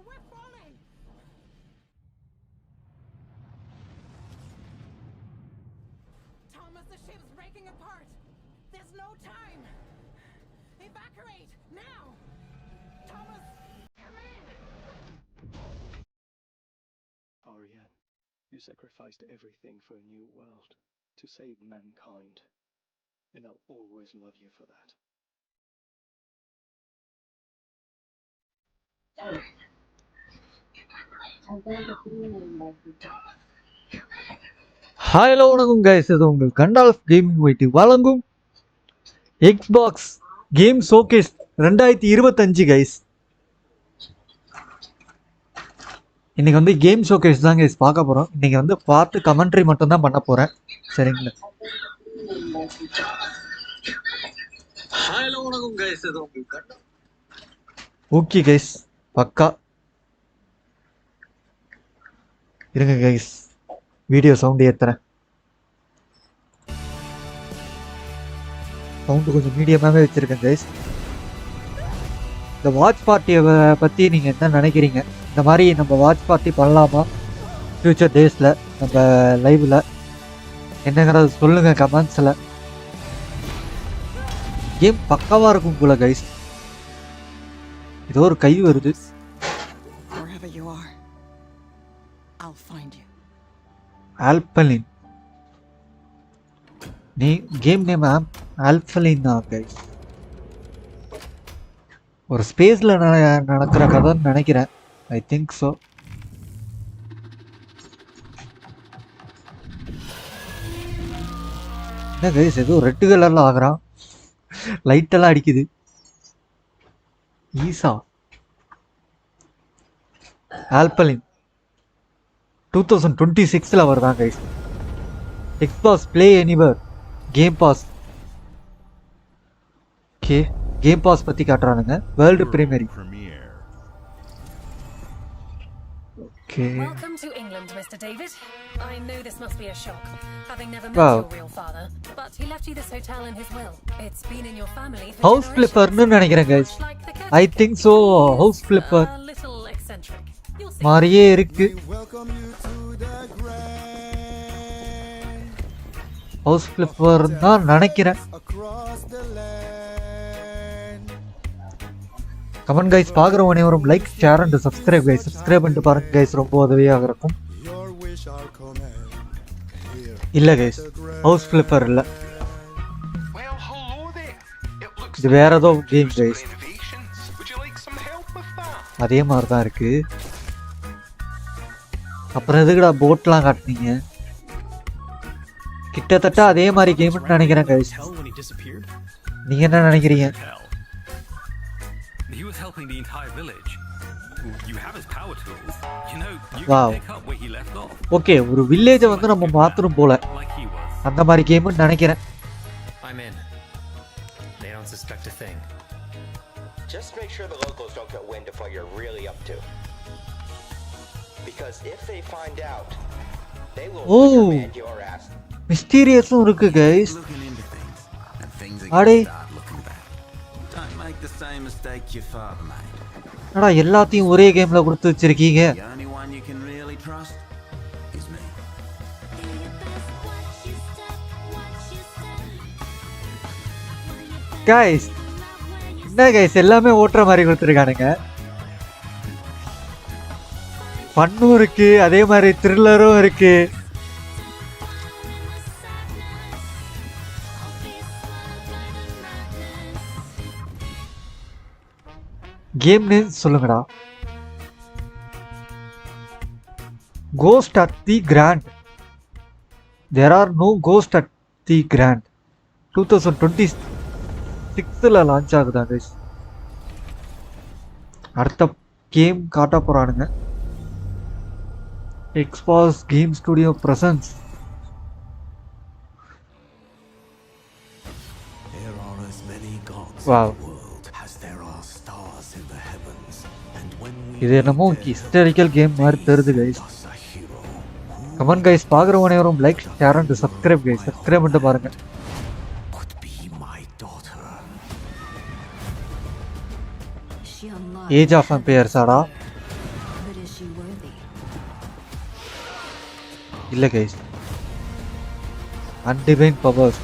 we're falling. Thomas, the ship's breaking apart. There's no time. Evacuate now. Thomas, come in. Ariane, you sacrificed everything for a new world to save mankind, and I'll always love you for that. Hello வணக்கம் guys, இது உங்கள் கண்டால்ஃப் gaming wide வழங்கும் Xbox game showcase 2025 guys. இன்னைக்கு வந்து game showcase தான் guys பார்க்க போகிறோம். இன்னைக்கு வந்து பார்த்து கமெண்ட்ரி மட்டும்தான் பண்ண போகிறேன், சரிங்களா? ஹலோ வணக்கம் கைஸ், இது உங்கள் கண்டால்ஃப். ஓகே கைஸ், பக்கா இருங்க கைஸ், வீடியோ சவுண்ட் ஏற்றுறேன். சவுண்டு கொஞ்சம் மீடியமாகவே வச்சுருக்கேன் கைஸ். இந்த வாட்ச் பார்ட்டியை பற்றி நீங்கள் என்ன நினைக்கிறீங்க? இந்த மாதிரி நம்ம வாட்ச் பார்ட்டி பண்ணலாமா ஃப்யூச்சர் டேஸில் நம்ம லைவில்? என்னங்கிறத சொல்லுங்கள் கமெண்ட்ஸில். கேம் பக்காவாக இருக்கும் போல கைஸ். ஏதோ ஒரு கை வருது. ஆல்பலின், நீ கேம் நேம் ஆல்பலின் கைஸ். ஒரு ஸ்பேஸில் நடக்கிற கதைன்னு நினைக்கிறேன். I think so. என்ன கைஸ், ஏதோ ரெட்டு கலரில் ஆகுறான், லைட்டெல்லாம் அடிக்குது. ஈசா ஆல்பலின் 2026 வருதான் guys. Xbox play anywhere game pass. Okay, game pass பற்றி காட்டுறானுங்க. World premiere. Okay. Welcome to England, Mr. David. I know this must be a shock, having never met your real father, but he left you this hotel in his will. It's been in your family for house flipper nu நினைக்கிறேன் guys. I think so. House flipper a little eccentric. மாதிரியே இருக்கு. House ஃபிளிப்பர் தான் நினைக்கிறேன். Comment guys, பார்க்குறவங்க அனைவரும் like, share and subscribe guys. Subscribe பண்ணிட்டு பாருங்க guys, ரொம்ப உதவியாக இருக்கும். இல்லை கைஸ், ஹவுஸ் ஃபிளிப்பர் இல்லை, இது வேற ஏதோ கேம் கைஸ். அதே மாதிரி தான் இருக்கு. அப்புறம் எதுக்குடா போட்லாம் காட்டினீங்க? கிட்டத்தட்ட அதே மாதிரி கேம்னு நினைக்கிறேன் கைஸ். நீங்க என்ன நினைக்கிறீங்க? ஓகே, ஒரு வில்லேஜை வந்து நம்ம மாத்தணும் போல, அந்த மாதிரி கேம்னு நினைக்கிறேன். Just make sure the locals don't get wind of what you're really up to. Because if they find out, they will command your ass. மிஸ்டீரியஸும் இருக்கு கைஸ். அடே, அடா எல்லாத்தையும் ஒரே கேம்ல கொடுத்து வச்சிருக்கீங்க. கைஸ், என்ன கைஸ், எல்லாமே ஓட்டுற மாதிரி கொடுத்துருக்கானுங்க. ஃபன்னும் இருக்கு, அதே மாதிரி த்ரில்லரும் இருக்கு. கேம் நேம் சொல்லுங்கடா. Ghost at the grand. There are no ghost at the grand. 2026 launch ஆகுதா கைஸ். அடுத்த கேம் காட்ட போறானுங்க. Xbox game studio presents. Wow, இது என்னமோ ஹிஸ்டாரிக்கல் கேம் மாதிரி தெரியுது கைஸ். கமெண்ட் கைஸ், பார்க்குறவங்க அனைவரும் like, share and subscribe guys. Subscribe பண்ணிட்டு பாருங்க. ஏஜ் ஆஃப் எம்பையர்ஸ் ஆடா. இல்லை கைஸ். அன்டிவைன் பவர்ஸ்,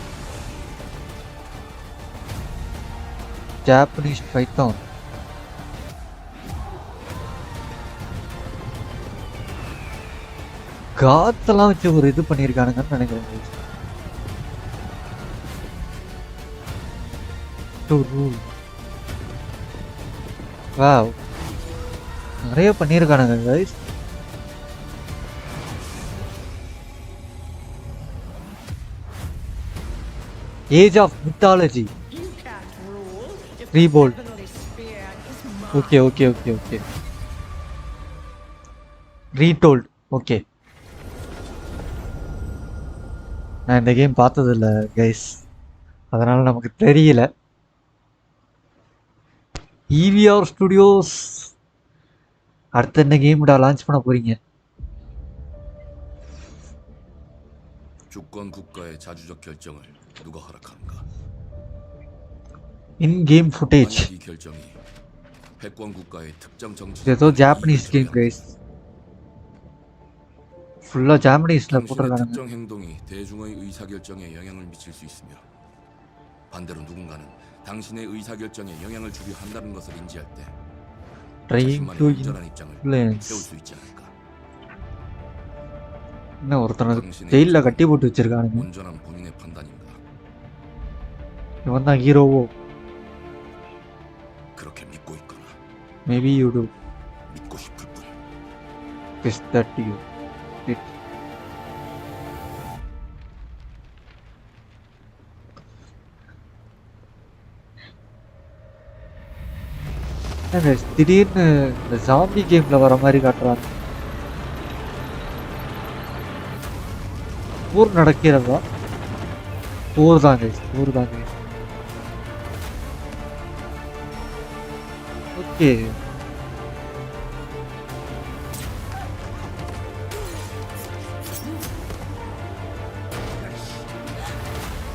ஜாப்பனீஸ் பைத்தான், காத்தெல்லாம் வச்சு ஒரு இது பண்ணியிருக்கானுங்கன்னு நினைக்கிறேன் guys. To rule. Wow. நிறைய பண்ணியிருக்கானுங்க guys. ஏஜ் ஆஃப் மித்தாலஜி ரீபோல்ட். Okay okay okay okay retold. Okay, நான் இந்த கேம் பார்த்ததில்ல கைஸ், அதனால் நமக்கு தெரியல. EVR ஸ்டுடியோஸ் அடுத்து என்ன கேம்டா லான்ச் பண்ண போறீங்க? 주권 국가의 자주적 결정을 누가 허락하는가? இன் கேம் ஃபுட்டேஜ். 만약 이 결정이 패권 국가의 특정 정치 ஏதோ ஜாப்பனீஸ் கேம் கைஸ், ஃபுல்லா ஜாப்பனீஸ்ல 당신의 போட்டிருக்கானுங்க. 특정 행동이 대중의 의사결정에 영향을 미칠 수 있으며 반대로 누군가는 당신의 의사결정에 영향을 주려 한다는 것을 인지할 때 ட்ரைங் 자신만의 டு 온전한 입장을 இன்ஃப்ளூயன்ஸ். 세울 수 있지 않을까? என்ன ஒருத்தனை ஜெயில கட்டி போட்டு வச்சிருக்கானுங்க. 온전한 본인의 판단인가? இவன் தான் ஹீரோவோ? 그렇게 믿고 있거나 maybe you do 믿고 싶을 뿐. Is that you it. திடீர்னு இந்த ஜாம்பி கேம்ல வர மாதிரி காட்டுறாங்க. போர் நடக்கிறதா? போர் தாங்க, போர் தாங்க. ஓகே,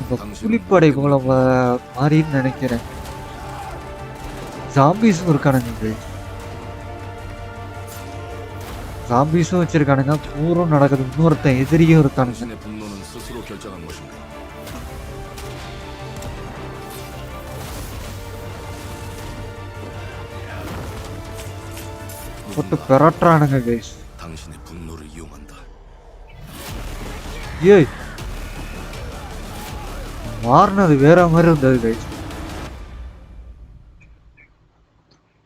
இந்த புலிப்படை போல மாறின்னு நினைக்கிறேன். ஜாம்பிஸும் இருக்கானுங்க, ஜாம்பிஸும் வச்சிருக்கானுங்க, போரும் நடக்குது, இன்னொருத்தன் எதிரியும் இருக்கானுங்க. 당신의 분노는 스스로 결정한 것인가? போட்டு பெரட்டுறானுங்க கைஸ். 당신의 분노를 이용한다. ஏய், மாறினது வேற மாதிரி இருந்தது கைஸ்.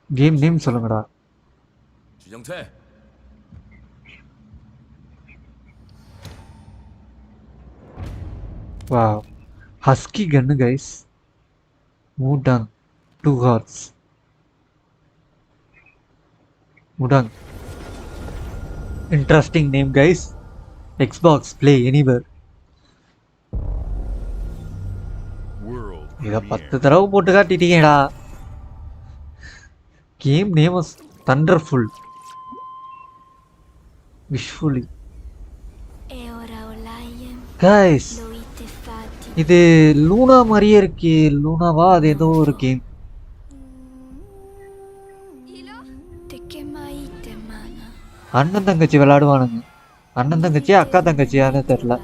கேம் நேம் சொல்லுங்கடா. 주정태. Wow, husky gun guys. Mudang, 2 hearts. Mudang. Interesting name guys. Xbox Play Anywhere. இதை 10 தடவை போட்டு காட்டிட்டீங்கடா. Game name was thunderful. Visually guys, இது லூனா மாதிரியே இருக்கு. லூனாவா? அது ஏதோ ஒரு கேம். அண்ணன் தங்கச்சி விளையாடுவானுங்க. அண்ணன் தங்கச்சியா அக்கா தங்கச்சியான்னு தெரியல.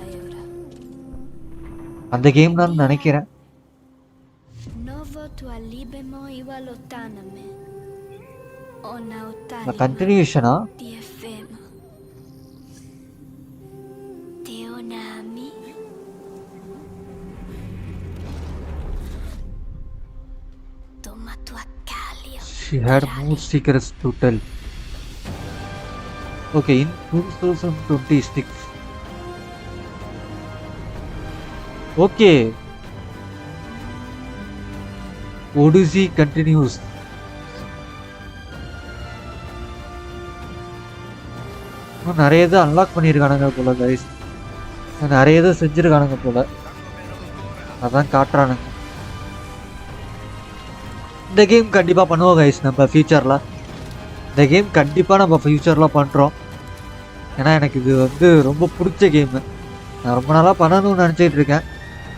அந்த கேம் தான் நினைக்கிறேன். கண்டினியூஷனா? She had more secrets to tell. Okay, in 2026. Okay. Odyssey continues. நிறைய இதை அன்லாக் பண்ணியிருக்கானுங்க போல கைஸ். நிறைய இதை செஞ்சுருக்கானுங்க போல, அதான் காட்டுறானுங்க. இந்த கேம் கண்டிப்பாக பண்ணுவோம் கைஸ் நம்ம ஃபியூச்சரில். இந்த கேம் கண்டிப்பாக நம்ம ஃபியூச்சரில் பண்ணுறோம். ஏன்னா எனக்கு இது வந்து ரொம்ப பிடிச்ச கேமு. நான் ரொம்ப நாளாக பண்ணணும்னு நினச்சிட்டு இருக்கேன்,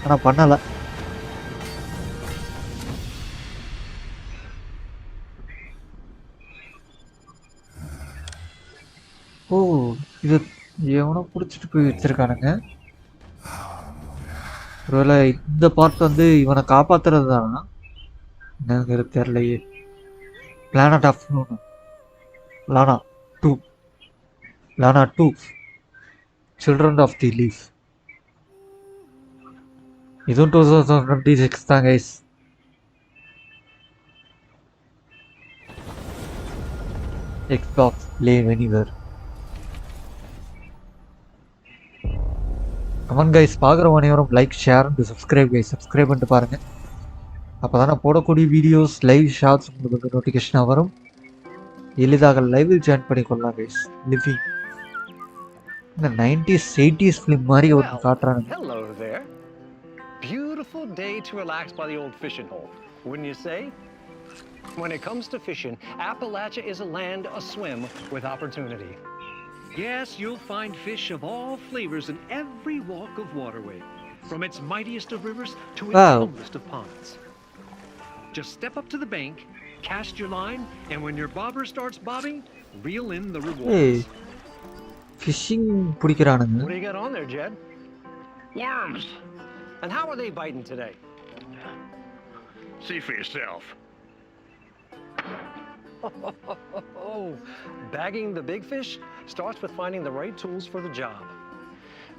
ஆனால் பண்ணலை. ஓ, இது எவனோ பிடிச்சிட்டு போய் வச்சிருக்கானுங்க. ஒருவேளை இந்த பார்ட் வந்து இவனை காப்பாத்துறது தானா என்னங்கிறது தெரியலையே. Planet of lana 2 lana 2 children of the leaf. இதுவும் 2026 தான் guys. Xbox play anywhere. Comment guys. பார்க்குற அனைவரும் like share and subscribe guys. Subscribe பண்ணிட்டு பாருங்கள். அப்போ தான் நான் போடக்கூடிய வீடியோஸ் லைவ் ஷார்ட்ஸ் உங்களுக்கு வந்து நோட்டிஃபிகேஷனாக வரும். எளிதாக லைவில் ஜாயின் பண்ணிக்கொள்ளலாம் கைஸ். லிவிங் இந்த 90s 80s ஃபிலிம் மாதிரி ஒரு காட்டுறானுங்க. Hello there. Beautiful day to relax by the old fishing hole, wouldn't you say? When it comes to fishing, Appalachia is a land aswim with opportunity. Yes, you'll find fish of all flavors in every walk of waterway, from its mightiest of rivers to its humblest of ponds. Just step up to the bank, cast your line, and when your bobber starts bobbing, reel in the rewards. Fishing பிடிக்கிறானுங்க. What do you got on there, Jed? Worms. And how are they biting today? See for yourself. Oh, bagging the big fish starts with finding the right tools for the job.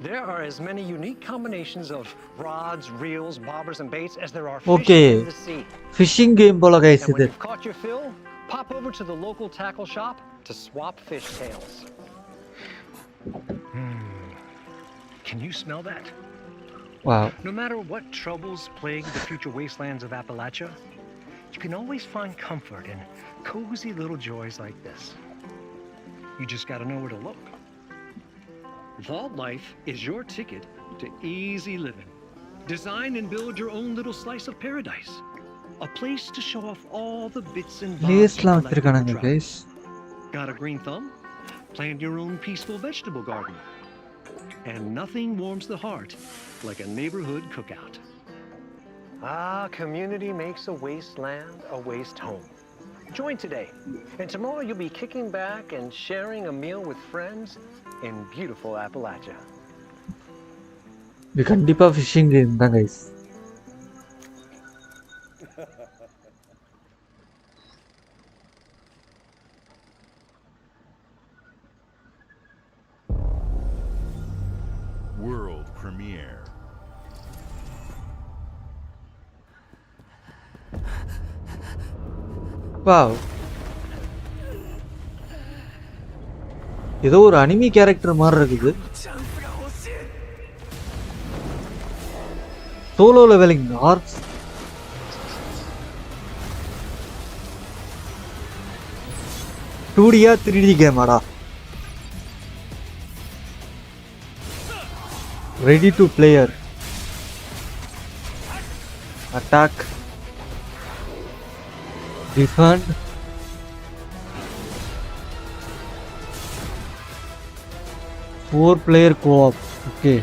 There are as many unique combinations of rods, reels, bobbers, and baits as there are fish in the sea. Fishing game போல guys And when இது. you've caught your fill, pop over to the local tackle shop to swap fish tails. Can you smell that? Wow. No matter what troubles plague the future wastelands of Appalachia, you can always find comfort in cozy little joys like this. You just gotta know where to look. Vault Life is your ticket to easy living. Design and build your own little slice of paradise. A place to show off all the bits and bobs of வச்சிருக்கானுங்க guys. Got a green thumb? Plant your own peaceful vegetable garden. And nothing warms the heart like a neighborhood cookout. Ah, community makes a wasteland a waste home. Join today, and tomorrow you'll be kicking back and sharing a meal with friends in beautiful Appalachia. இது கண்டிப்பா fishing game தான் guys. World premiere. Wow. ஏதோ ஒரு anime character மாதிரி இருக்குது. Solo leveling arts. டூடியா 3D கேமாடா. Ready to player. Attack. Defend. Four player co-op. Okay.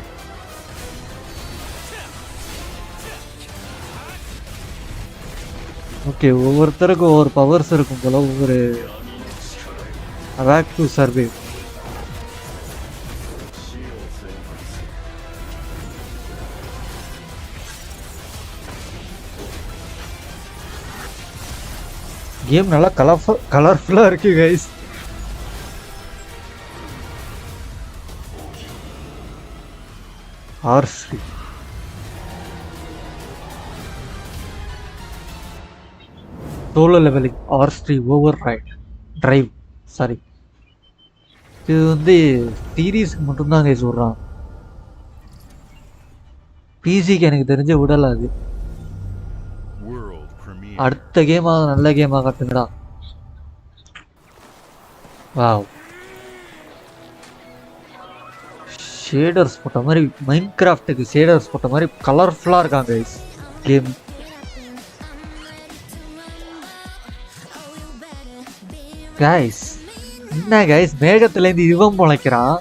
Okay, ஒவ்வொருத்தருக்கு ஒவ்வொரு பவர்ஸ் இருக்கும் போல. ஒவ்வொரு attack to survive. கேம் நல்லா கலர்ஃபுல்லாக இருக்கு guys. Arise solo leveling arise over drive sorry. இது வந்து சீரீஸ்க்கு மட்டும்தான் கைஸ் சொல்கிறான். பிசிக்கு எனக்கு தெரிஞ்ச விடல. அது அடுத்த கேமாக நல்ல கேமாக காட்டுங்கடா. வாவ். ஷேடர்ஸ் போட்ட மாதிரி மைன்கிராஃப்ட்டுக்கு ஷேடர்ஸ் போட்ட மாதிரி கலர்ஃபுல்லாக இருக்காங்க கைஸ் கேம். கைஸ் என்ன கைஸ், மேகத்துலேருந்து இவன் முளைக்கிறான்,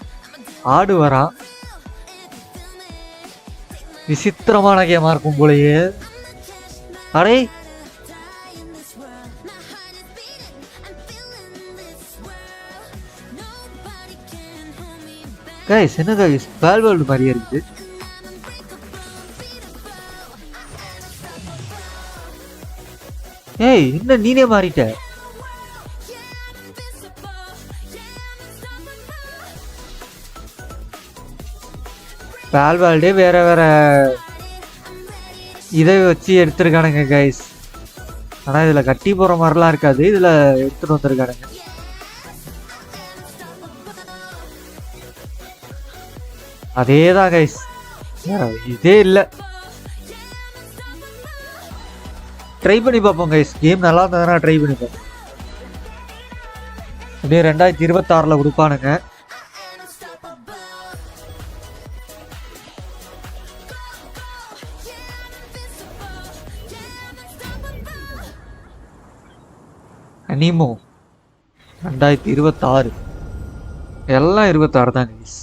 ஆடு வரான். விசித்திரமான கேமாக இருக்கும் போலயே. அடே கைஸ் என்ன கைஸ் பேல் வேர்ல்டு மாதிரியே இருக்குது. ஏய் என்ன நீனே மாறிட்ட? பேல் வேர்ல்டே வேற வேற இதை வச்சு எடுத்துருக்கானுங்க கைஸ். ஆனால் இதில் கட்டி போகிற மாதிரிலாம் இருக்காது, இதில் எடுத்துகிட்டு வந்துருக்கானுங்க. அதே தான் கைஸ், இதே இல்லை. ட்ரை பண்ணி பார்ப்போம் கைஸ், கேம் நல்லா இருந்ததுன்னா ட்ரை பண்ணி பார்ப்போம். அப்படியே 2026 கொடுப்பானுங்க. அனிமோ 2026 எல்லாம் 26 தான் கைஸ்.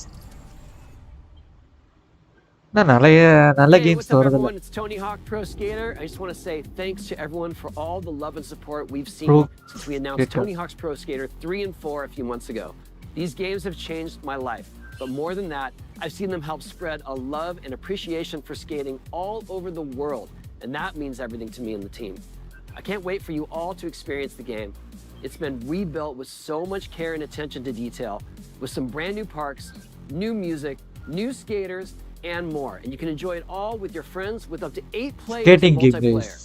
நல்ல கேம்ஸ் வருது. It's Tony Hawk Pro Skater. I just want to say thanks to everyone for all the love and support we've seen since we announced Tony Hawk's Pro Skater 3 and 4 a few months ago. These games have changed my life, but more than that, I've seen them help spread a love and appreciation for skating all over the world, and that means everything to me and the team. I can't wait for you all to experience the game. It's been rebuilt with so much care and attention to detail, with some brand new parks, new music, new skaters, and more. And you can enjoy it all with your friends with up to 8 players Skating multiplayer.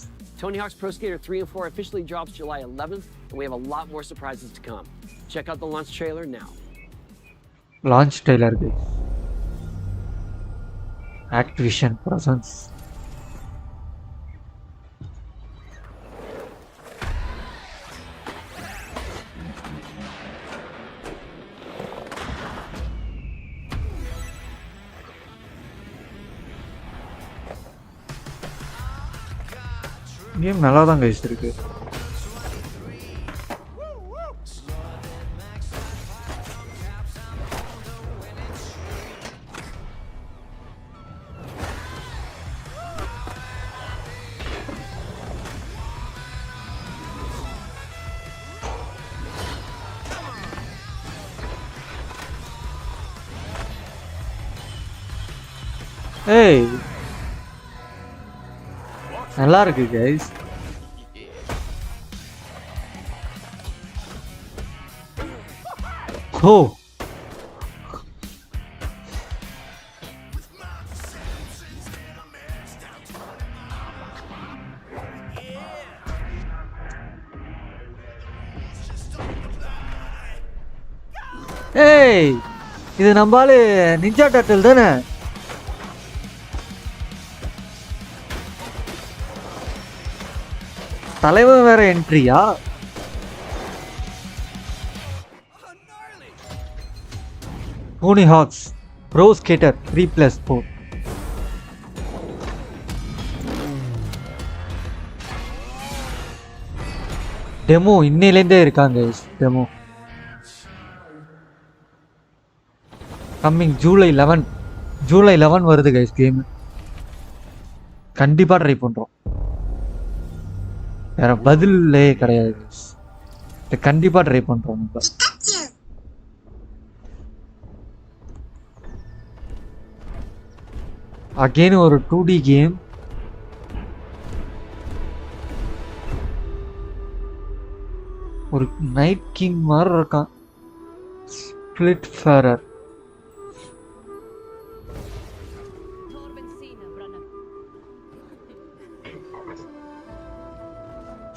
Tony Hawk's Pro Skater 3 and 4 officially drops July 11th, and we have a lot more surprises to come. Check out the launch trailer now. Launch trailer guys. Activision presence. Game நல்லா தான் guys இருக்கு. ஏய் நல்லா இருக்கு guys. ஓ ஏய் இது நம்மால ninja turtle தானே? தலைவன் வேற என்ட்ரியா? Tony Hawk's Pro Skater 3+4. Demo இன்னையிலேருந்தே இருக்காங்க. டெமோ கம்மிங் July 11 வருது கைஸ். கேம் கண்டிப்பாக ட்ரை பண்ணுறோம், வேற பதிலே கிடையாது. கண்டிப்பாக ட்ரை பண்ணுறோம். நம்ம அகெயின் ஒரு 2D கேம். ஒரு நைட் கிங் மாதிரி இருக்கான். Split fairer.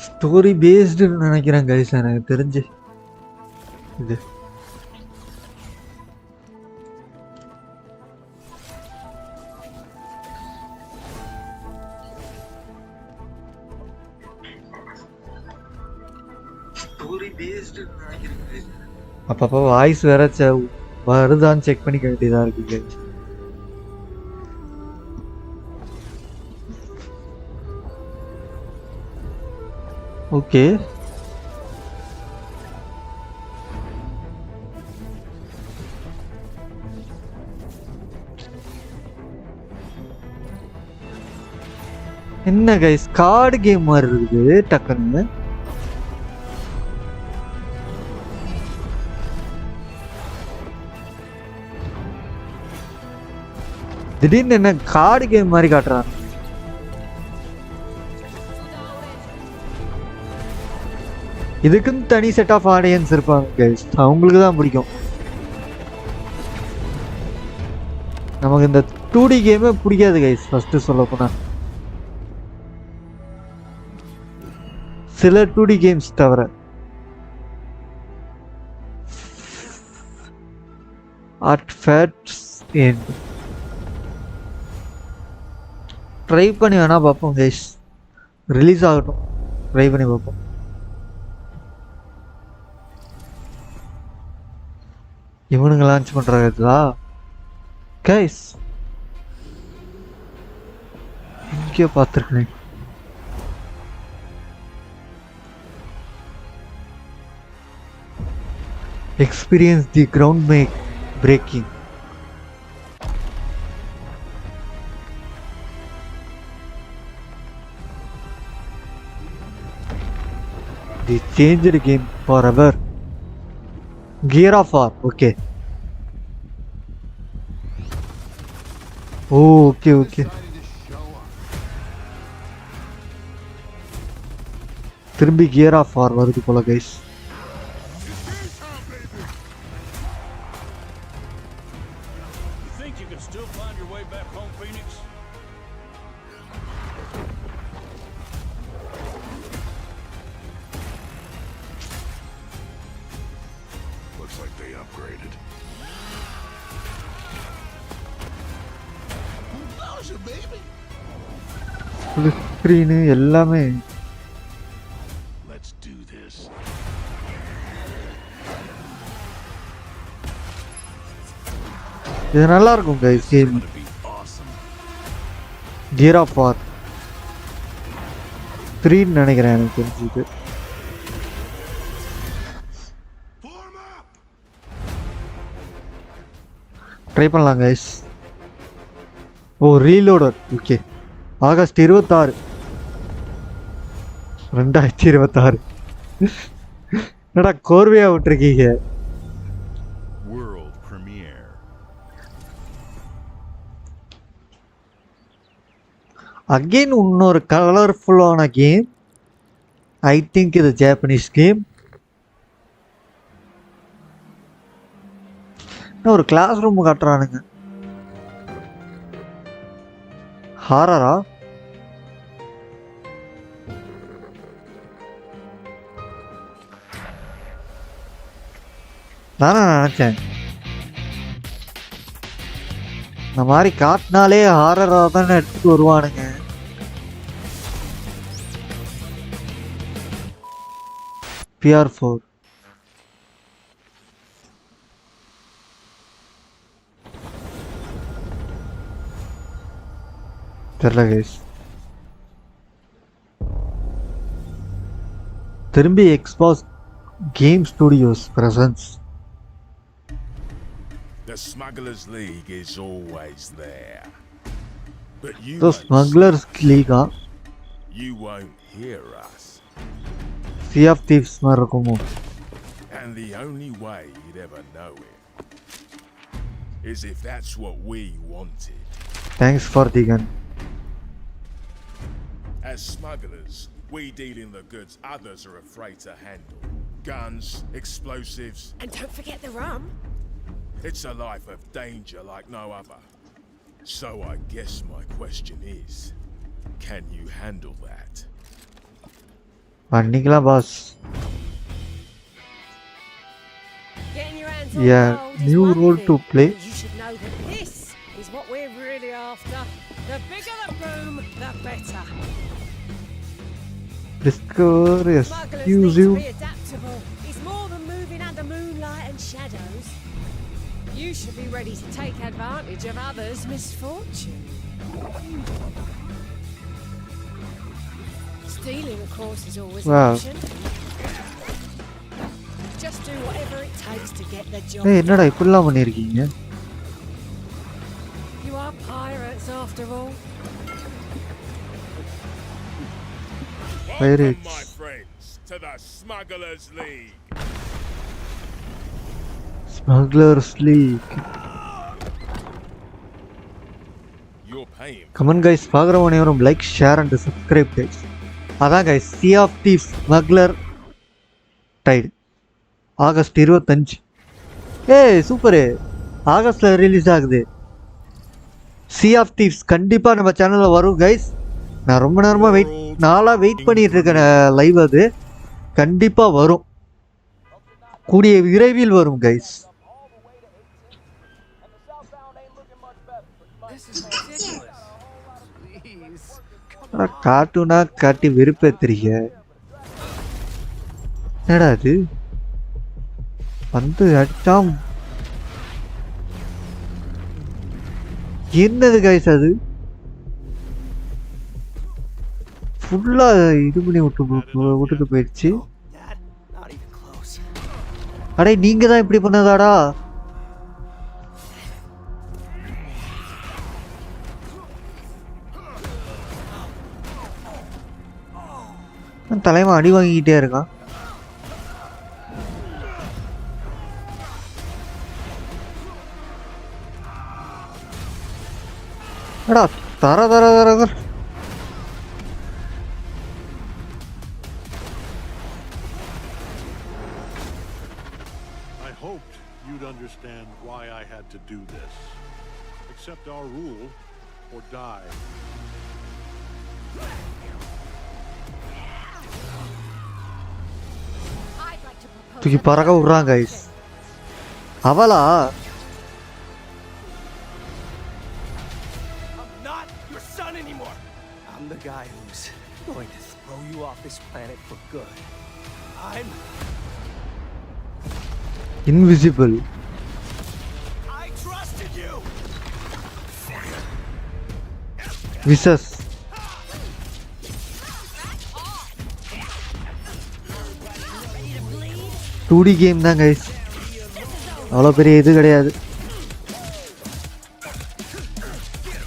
ஸ்டோரி பேஸ்டுன்னு நினைக்கிறேன் கைஸ், எனக்கு தெரிஞ்சு இது. அப்பப்போ வாய்ஸ் வேற வருதான்னு செக் பண்ணிக்க வேண்டியதா இருக்கு கைஸ். ஓகே என்ன கைஸ் கார்டு கேம் மாதிரி இருக்குது டக்குன்னு. திடீர்னு என்ன கார்டு கேம் மாதிரி காட்டுறான். இதுக்குன்னு தனி செட் ஆஃப் ஆடியன்ஸ் இருப்பாங்க கைஸ், அவங்களுக்கு தான் பிடிக்கும். நமக்கு இந்த 2D கேமே பிடிக்காது கைஸ். ஃபர்ஸ்ட் சொல்ல போனா சில 2D கேம்ஸ் தவிர. ஆர்ட்ஃபேக்ட்ஸ் எண்ட் ட்ரை பண்ணி வேணா பார்ப்போம் கைஸ். ரிலீஸ் ஆகட்டும், ட்ரை பண்ணி பார்ப்போம். இவனுங்க லான்ச் பண்றாங்களா கைஸ்? எங்கேயோ பார்த்துருக்கேன். Experience the ground breaking. They changed the game forever. Gear of War, okay. Oh, okay. திரும்பி Gear of War வருது போல கைஸ். ஸ்கிரீனு எல்லாமே. இது நல்லா இருக்கும் guys game. Gear of War 3 நினைக்கிறேன் எனக்கு தெரிஞ்சது. ட்ரை பண்ணலாம் கைஸ். ஓ ரீலோடர், ஓகே. ஆகஸ்ட் 26, 2026. என்னடா கோர்வையா விட்டுருக்கீங்க? அகெயின் இன்னொரு கலர்ஃபுல்லான கேம். ஐ திங்க் இது ஜாப்பனீஸ் கேம். ஒரு கிளாஸ் ரூம் காட்டுறானுங்க. ஹாரரா? நானா நினைச்சேன் இந்த மாதிரி காட்டினாலே ஹாரரா தானே எடுத்துட்டு வருவானுங்க. PR4 தெரியல கைஸ். திரும்பி Xbox game studios presents. The Smugglers League is always there. But you The Smugglers League, you won't hear us. Sea of Thieves மாதிரி இருக்குமோ? And the only way you'd ever know it is if that's what we wanted. Thanks for the gun. As smugglers, we deal in the goods others are afraid to handle. Guns, explosives. And don't forget the rum. It's a life of danger like no other. So I guess my question is, can you handle that? பண்ணிக்கலாம் pass. Getting your hands on Yeah, gold is new one role thing, to play. but you should know that this is what we're really after. The bigger the room, the better. Discover Smugglers need exclusive. to be adaptable. It's more than moving under moonlight and shadows. You should be ready to take advantage of others' misfortune. Stealing, of course, is always an Wow. option. Just do whatever it takes to get the job ஏய் என்னடா done. இப்படிலாம் பண்ணிருக்கீங்க? You are pirates after all. Welcome, Pirates. my friends, to the Smugglers League. Smugglers League. pay him. Come on guys, பார்க்குறவங்க அனைவரும் like share and subscribe guys. அதான் guys, Sea of Thieves Smuggler Tide August 25. Super, ஆகஸ்ட்டில் release ஆகுது. Sea of Thieves கண்டிப்பாக நம்ம சேனலில் வரும் guys. நான் ரொம்ப நேரமாக வெயிட் பண்ணிட்டு இருக்கேன். லைவ் அது கண்டிப்பாக வரும், கூடிய விரைவில் வரும் கைஸ். கார்ட்டூனா காட்டி வெறுப்பேத்துறீங்க. என்னடா அது வந்து அடிச்சாம், என்னது கைஸ்? அது ஃபுல்லா இது பண்ணி விட்டுட்டு போயிடுச்சு. அடே நீங்க தான் இப்படி பண்ணதாடா? தலைவன் அடி வாங்கிக்கிட்டே இருக்கான். அடா தர தர தர I hoped you'd understand why I had to do this. Accept our rule or die. தூக்கி பறக்க விடுறான் கைஸ். அவளா? I'm not your son anymore. I'm the guy who's going to throw you off this planet for good. I'm invisible. I trusted you. Visas 2D game தான் guys, அவ்வளோ பெரிய இது கிடையாது.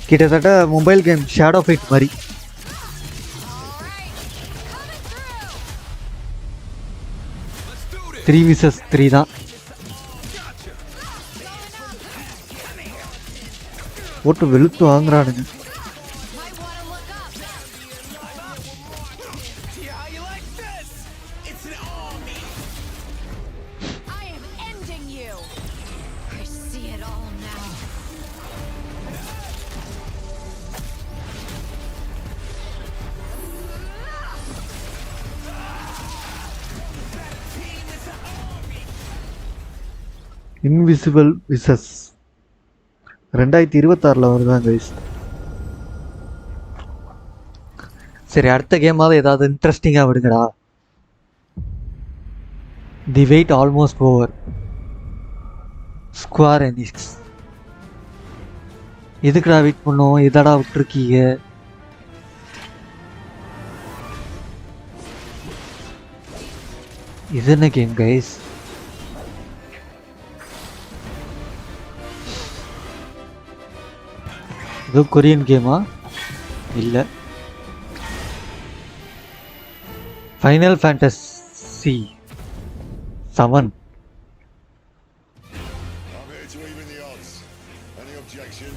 கிட்டத்தட்ட மொபைல் கேம் ஷேடோ ஃபைட் மாதிரி. Three versus 3 தான். போட்டு வெளுத்து வாங்குறானுங்க. இன்விசிபிள் விசஸ் 2026 வருதான் கைஸ். சரி, அடுத்த கேமாவது ஏதாவது இன்ட்ரெஸ்டிங்காக விடுங்கடா. தி வெயிட் ஆல்மோஸ்ட் ஓவர். ஸ்குவார் எனிக்ஸ் எதுக்குடா வெயிட் பண்ணோம்? எதடா விட்டுருக்கீங்க? இது என்ன கேம் கைஸ்? இது கொரியன் கேமா? இல்லை. Final fantasy 7.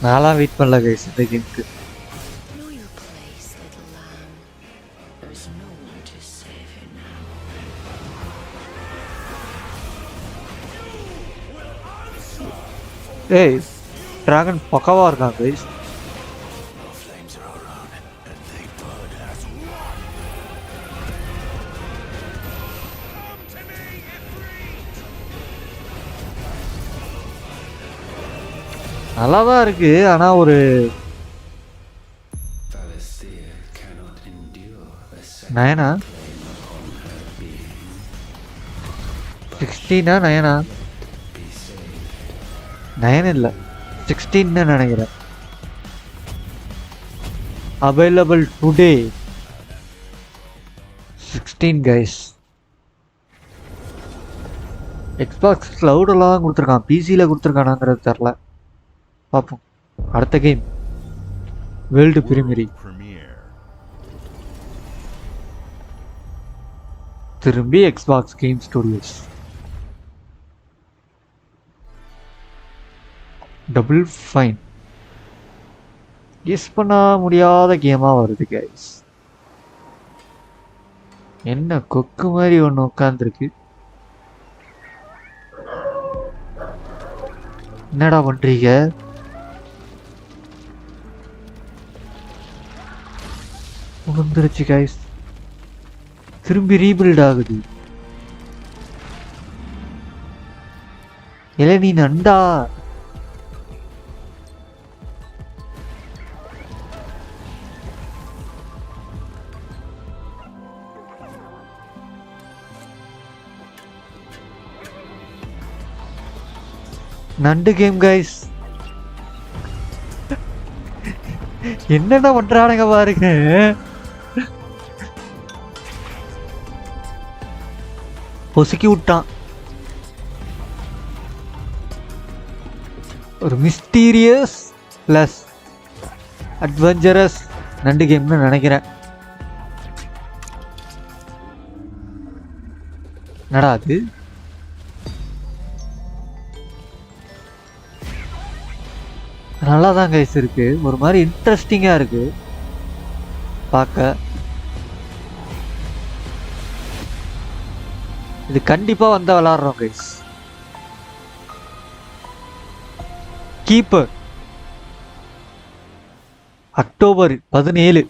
நான்லாம் வெயிட் பண்ணல கைஸ் இந்த கேமுக்கு. ஏய், டிராகன் பக்காவா இருக்கான் கைஸ். நல்லா தான் இருக்கு, ஆனால் ஒரு நயனா 16 நயனா 9 இல்லை 16 நினைக்கிறேன். Available today 16 guys. எக்ஸ்பாக்ஸ் கிளவுடெல்லாம் தான் கொடுத்துருக்கான், பிசியில் கொடுத்துருக்கானாங்கிறது தெரில. பார்ப்போம். அடுத்த கேம் வேர்ல்டு பிரீமியர். திரும்பி Xbox game studios. Double fine guess பண்ண முடியாத கேமா வருது கைஸ். என்ன கொக்கு மாதிரி ஒன்று உட்காந்துருக்கு. என்னடா பண்றீங்க? உணர்ந்துருச்சு கைஸ். திரும்பி ரீபில்ட் ஆகுது. இல்ல நீ நண்டா. நண்டு கேம் கைஸ். என்னென்ன பண்றானுங்க பாருங்க. பொசுக்கி விட்டான். ஒரு மிஸ்டீரியஸ் பிளஸ் அட்வென்ச்சரஸ் நண்டு கேம்னு நினைக்கிறேன். என்னடா அது? நல்லா தான் கைஸ் இருக்கு. ஒரு மாதிரி இன்ட்ரெஸ்டிங்கா இருக்கு பார்க்க. இது கண்டிப்பா வந்தா விளாடுறோம் கைஸ். கீப்பர் அக்டோபர் 17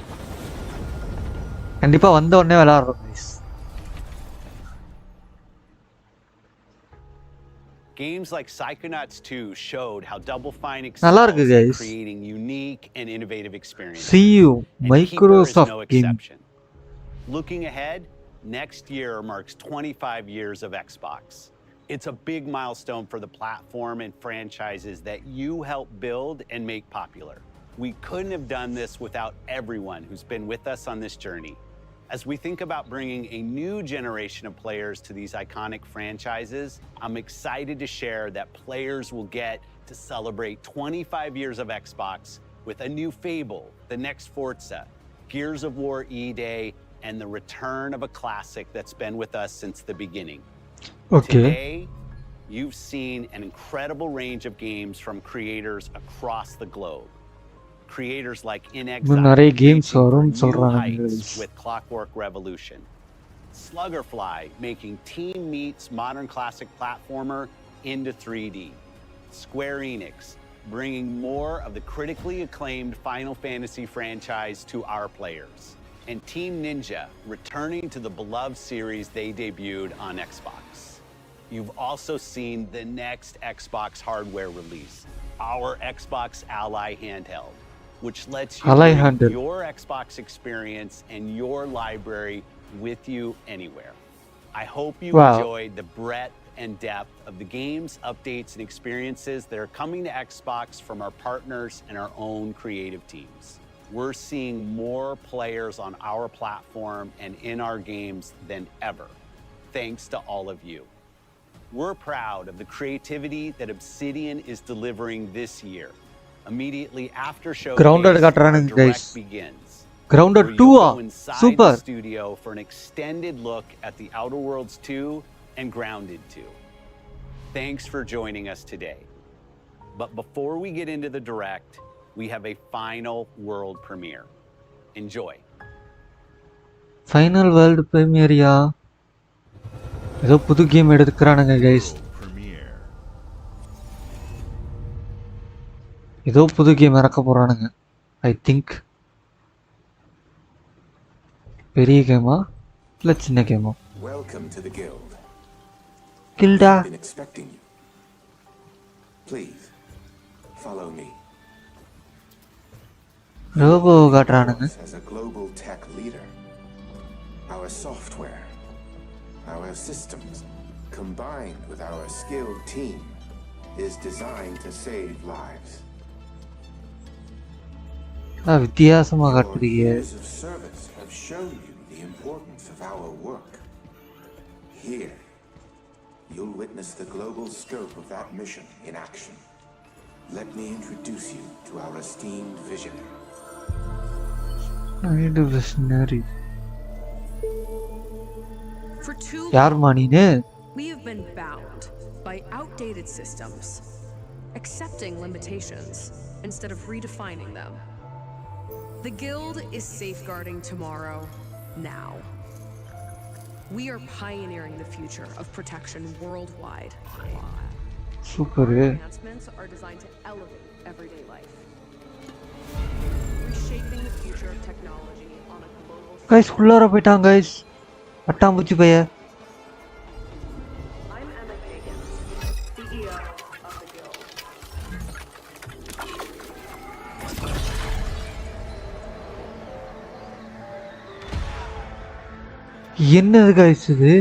கண்டிப்பா வந்த உடனே விளாடுறோம் guys. Games like Psychonauts 2 showed how Double Fine நல்லா excels இருக்கு at guys. creating unique and innovative experiences. See you And Microsoft Keeper is no game. exception. Looking ahead, next year marks 25 years of Xbox. It's a big milestone for the platform and franchises that you helped build and make popular. We couldn't have done this without everyone who's been with us on this journey. As we think about bringing a new generation of players to these iconic franchises, I'm excited to share that players will get to celebrate 25 years of Xbox with a new Fable, the next Forza, Gears of War E-Day, and the return of a classic that's been with us since the beginning. Okay. Today, you've seen an incredible range of games from creators across the globe. Creators like In Exile நிறைய games reaching for வரும் new சொல்றாங்க heights with Clockwork Revolution. Sluggerfly making Team Meat's modern classic platformer into 3D. Square Enix bringing more of the critically acclaimed Final Fantasy franchise to our players. And Team Ninja returning to the beloved series they debuted on Xbox. You've also seen the next Xbox hardware release, our Xbox Ally handheld, which lets you bring your Xbox experience and your library with you anywhere. I hope you enjoyed the breadth and depth of the games, updates, and experiences that are coming to Xbox from our partners and our own creative teams. We're seeing more players on our platform and in our games than ever, thanks to all of you. We're proud of the creativity that Obsidian is delivering this year. Immediately after Grounded showcase, guys. begins. Grounded Where 2 you'll go inside super the studio for an extended look at the Outer Worlds 2 and Grounded 2. Thanks for joining us today. But before we get into the direct, we have a final world premiere. Enjoy. Final world பிரீமியரியா? ஏதோ புது game எடுத்துக்கிறானுங்க guys. ஏதோ புது game இறக்க போறானுங்க I think. பெரிய கேமா இல்ல சின்ன கேமா? Welcome to the guild. Gilda. I've been expecting you. Please follow me. Robo காட்டுறானுங்க. As a global tech leader, our software, our systems, combined with our skilled team, is designed to save lives. வித்தியாசமா காட்டுறீங்க. Years of service have shown you the importance of our work. Here, you'll witness the global scope of that mission in action. Let me introduce you to our esteemed visionary. For too long, we have been bound by outdated systems, accepting limitations instead of redefining them. The Guild is safeguarding tomorrow now. We are pioneering the future of protection worldwide. Super. Enhancements are designed to elevate everyday life. Reshaping the future of technology on a global scale. Guys, உள்ளார போய்ட்டாங்க guys. அட்டாம்பூச்சி பைய. I'm Emma Kagan, CEO of the Guild. என்னது guys இது?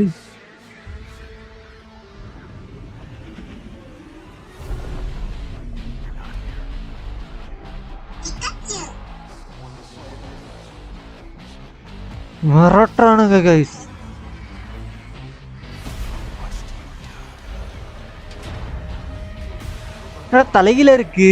மிரட்டுறானுங்க guys. தலையில இருக்கு.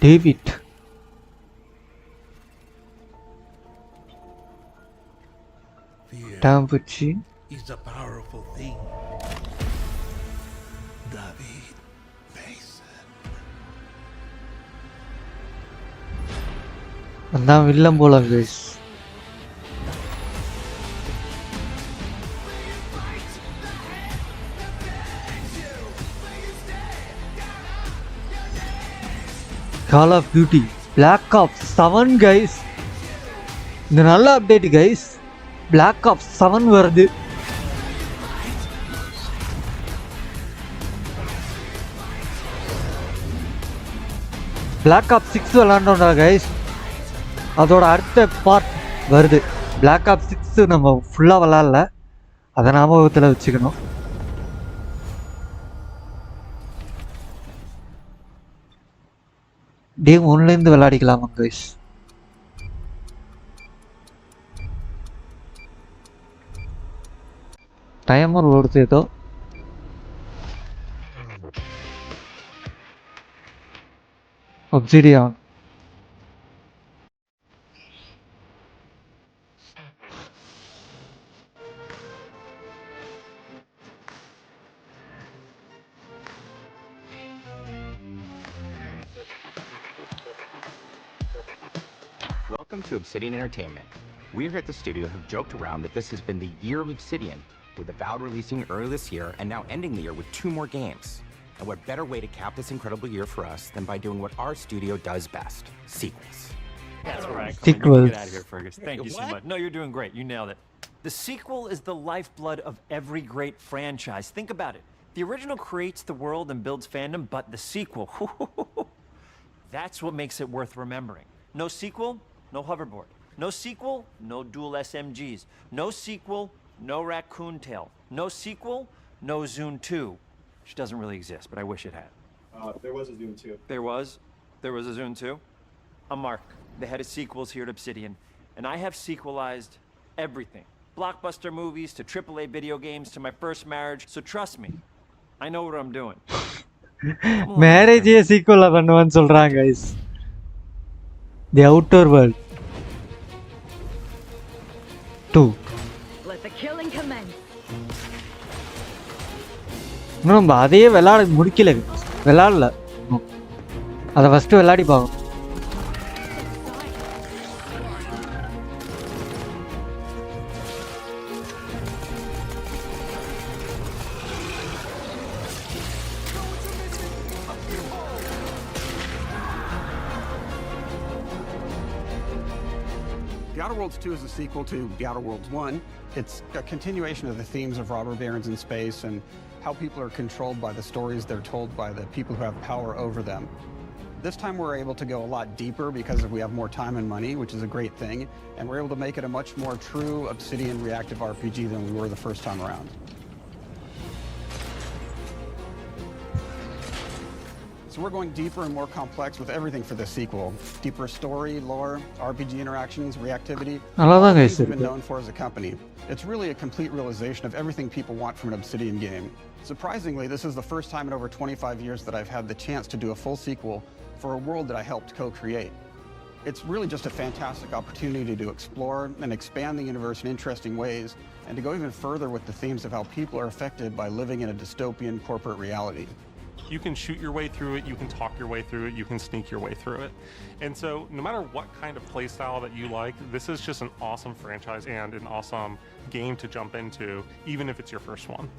David டாம்பூச்சி is a powerful thing. David Mason. அதான் வில்லம் போல guys. Call of Duty Black Ops 7 guys. இந்த நல்ல அப்டேட் guys. Black Ops 7 வருது. Black Ops 6 விளையாண்டோம்டா guys. அதோட அடுத்த பார்ட் வருது. Black Ops 6 நம்ம ஃபுல்லா விளையாடல. அதை ஞாபகத்தில் வச்சுக்கணும். டே ஒன்லேருந்து விளையாடிக்கலாமா guys. டைமர் ஓடுது ஏதோ. Obsidian. Welcome to Obsidian Entertainment. We here at the studio have joked around that this has been the year of Obsidian, with Avowed releasing early this year and now ending the year with 2 more games. And what better way to cap this incredible year for us than by doing what our studio does best, sequels. That's right. Sequels. Get out of here, Fergus. Thank you so much. No, you're doing great. You nailed it. The sequel is the lifeblood of every great franchise. Think about it. The original creates the world and builds fandom, but the sequel, that's what makes it worth remembering. No sequel, no hoverboard. No sequel, no dual SMGs. No sequel, no raccoon tail. No sequel, no Zune 2. Which doesn't really exist, but I wish it had. There was a Zune 2. There was? There was a Zune 2? I'm Mark, the head of sequels here at Obsidian, and I have sequelized everything. Blockbuster movies to AAA video games to my first marriage, so trust me, I know what I'm doing. மேரேஜே சீக்வலா பண்ணுவான்னு சொல்றாங்க guys. The Outer World 2. Let the killing commence. நம்ம அதையே முடிக்கல, விளையாடல. அதை first விளையாடி பார்க்கணும். The Outer Worlds 2 is a sequel to The Outer Worlds 1. It's a continuation of the themes of robber barons in space and how people are controlled by the stories they're told by the people who have power over them. This time we're able to go a lot deeper because we have more time and money, which is a great thing, and we're able to make it a much more true Obsidian reactive RPG than we were the first time around. So we're going deeper and more complex with everything for this sequel. Deeper story, lore, RPG interactions, reactivity. All things we've been known for as a company. It's really a complete realization of everything people want from an Obsidian game. Surprisingly, this is the first time in over 25 years that I've had the chance to do a full sequel for a world that I helped co-create. It's really just a fantastic opportunity to explore and expand the universe in interesting ways, and to go even further with the themes of how people are affected by living in a dystopian corporate reality. You can shoot your way through it, you can talk your way through it, you can sneak your way through it. And so no matter what kind of play style that you like, this is just an awesome franchise and an awesome game to jump into, even if it's your first one.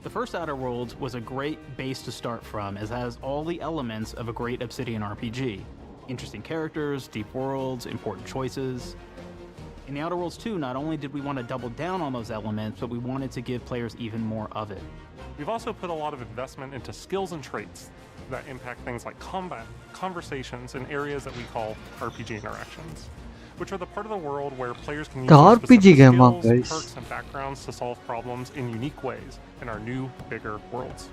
The first Outer Worlds was a great base to start from, as it has all the elements of a great Obsidian RPG. Interesting characters, deep worlds, important choices. In the Outer Worlds 2, not only did we want to double down on those elements, but we wanted to give players even more of it. We've also put a lot of investment into skills and traits that impact things like combat, conversations, and areas that we call RPG interactions, which are the part of the world where players can use their specific skills, perks, and backgrounds to solve problems in unique ways in our new, bigger worlds.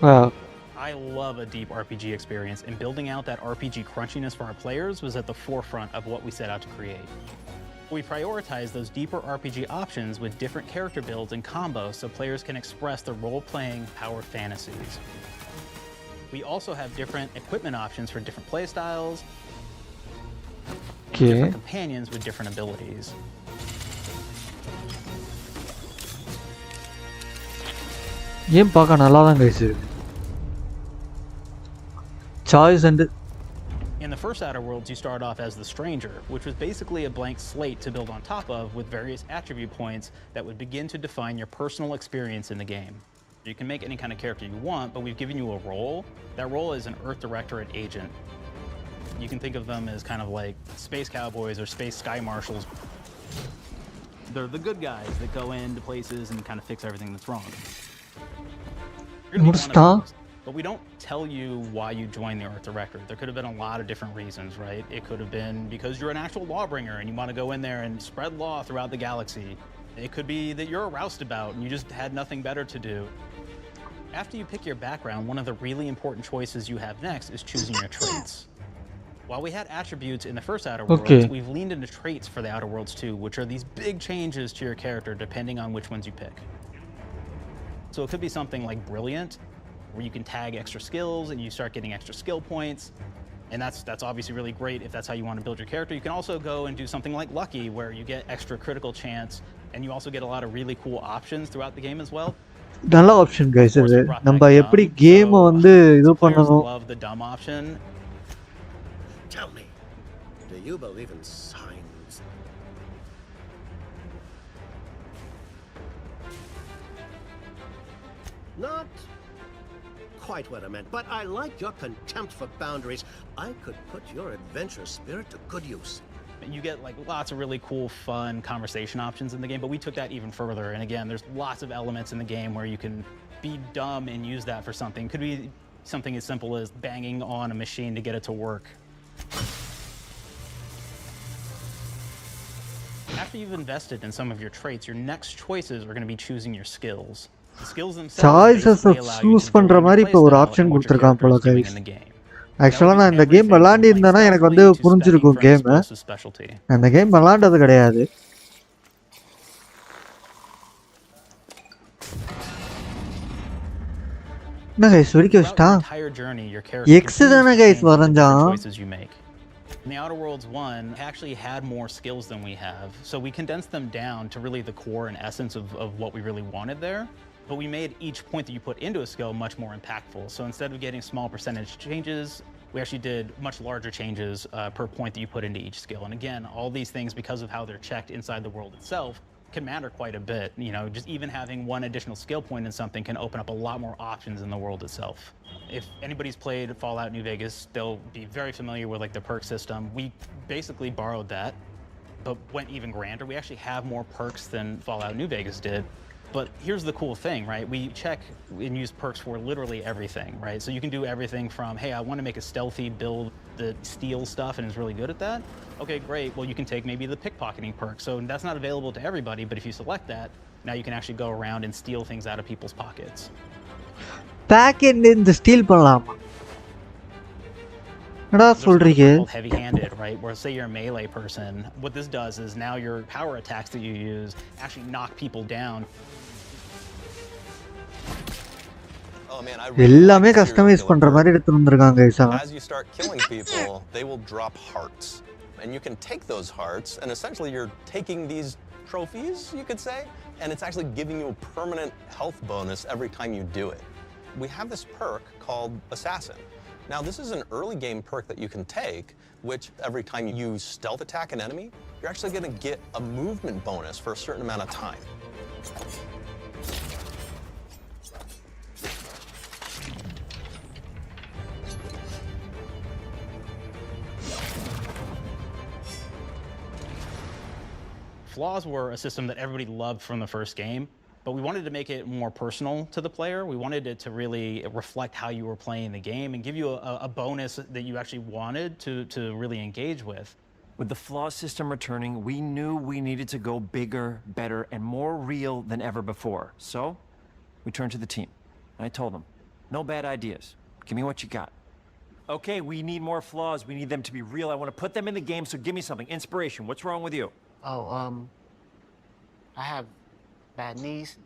Wow. I love a deep RPG experience, and building out that RPG crunchiness for our players was at the forefront of what we set out to create. We prioritize those deeper RPG options with different character builds and combos so players can express their role-playing power fantasies. We also have different equipment options for different playstyles, different companions with different abilities. Game பார்க்க நல்லா தான் guys இருக்கு. Choice and In the first Outer Worlds, you start off as the Stranger, which was basically a blank slate to build on top of with various attribute points that would begin to define your personal experience in the game. You can make any kind of character you want, but we've given you a role. That role is an Earth Directorate agent. You can think of them as kind of like space cowboys or space sky marshals. They're the good guys that go into places and kind of fix everything that's wrong. But we don't tell you why you joined the Earth Directorate. There could have been a lot of different reasons, right? It could have been because you're an actual lawbringer and you want to go in there and spread law throughout the galaxy. It could be that you're a roustabout and you just had nothing better to do. After you pick your background, one of the really important choices you have next is choosing your traits. While we had attributes in the first Outer Worlds, we've leaned into traits for the Outer Worlds 2, which are these big changes to your character depending on which ones you pick. So it could be something like Brilliant, where you can tag extra skills and you start getting extra skill points. And that's obviously really great if that's how you want to build your character. You can also go and do something like Lucky, where you get extra critical chance, and you also get a lot of really cool options throughout the game as well. நல்ல option guys இது. நம்ம எப்படி game வந்து இது பண்ணனும். Love the dumb option. Tell me, do you believe in signs? Not quite what I meant, but I like your contempt for boundaries. I could put your adventurous spirit to good use. You get like lots of really cool, fun conversation options in the game, but we took that even further. And again, there's lots of elements in the game where you can be dumb and use that for something. It could be something as simple as banging on a machine to get it to work. After you've invested in some of your traits, your next choices are going to be choosing your skills. The skills themselves basically allow you to பண்ற மாதிரி இப்ப ஒரு option கொடுத்திருக்கான் போல guys. ஆக்சுவலா நான் இந்த game விளையாடி இருந்தேனா எனக்கு வந்து புரிஞ்சிருக்கும் கேம். அந்த கேம் விளையாண்டது கிடையாது. என்ன गाइस வெடிக்க வச்சிட்டான். X தான guys வரைஞ்சான். In the Outer Worlds 1, we actually had more skills than we have, so we condensed them down to really the core and essence of what we really wanted there. But we made each point that you put into a skill much more impactful. So instead of getting small percentage changes, we actually did much larger changes per point that you put into each skill. And again, all these things, because of how they're checked inside the world itself, can matter quite a bit. You know, just even having one additional skill point in something can open up a lot more options in the world itself. If anybody's played Fallout New Vegas, they'll be very familiar with like the perk system. We basically borrowed that, but went even grander. We actually have more perks than Fallout New Vegas did. But here's the cool thing, right? We check and use perks for literally everything, right? So you can do everything from, hey, I want to make a stealthy build that steals stuff and is really good at that. Okay, great. Well, you can take maybe the pickpocketing perk. So that's not available to everybody, but if you select that, now you can actually go around and steal things out of people's pockets. Packet in the steal பண்ணலாமா? என்னடா சொல்றீங்க? Heavy-handed, right? Where say you're a melee person, what this does is now your power attacks that you use actually knock people down. oh man, I really எல்லாமே like serial customise killer பண்ற perk. மாதிரி எடுத்து வந்திருக்காங்க guys. As you start killing people, they will drop hearts. And you can take those hearts, and essentially you're taking these trophies, you could say, and it's actually giving you a permanent health bonus every time you do it. We have this perk called Assassin. Now, this is an early game perk that you can take, which every time you stealth attack an enemy, you're actually going to get a movement bonus for a certain amount of time. Flaws were a system that everybody loved from the first game, but we wanted to make it more personal to the player. We wanted it to really reflect how you were playing the game and give you a bonus that you actually wanted to really engage with. With the flaw system returning, we knew we needed to go bigger, better, and more real than ever before. So, we turned to the team. And I told them, no bad ideas. Give me what you got. Okay, we need more flaws. We need them to be real. I want to put them in the game, so give me something. Inspiration. What's wrong with you? Oh, I have bad knees.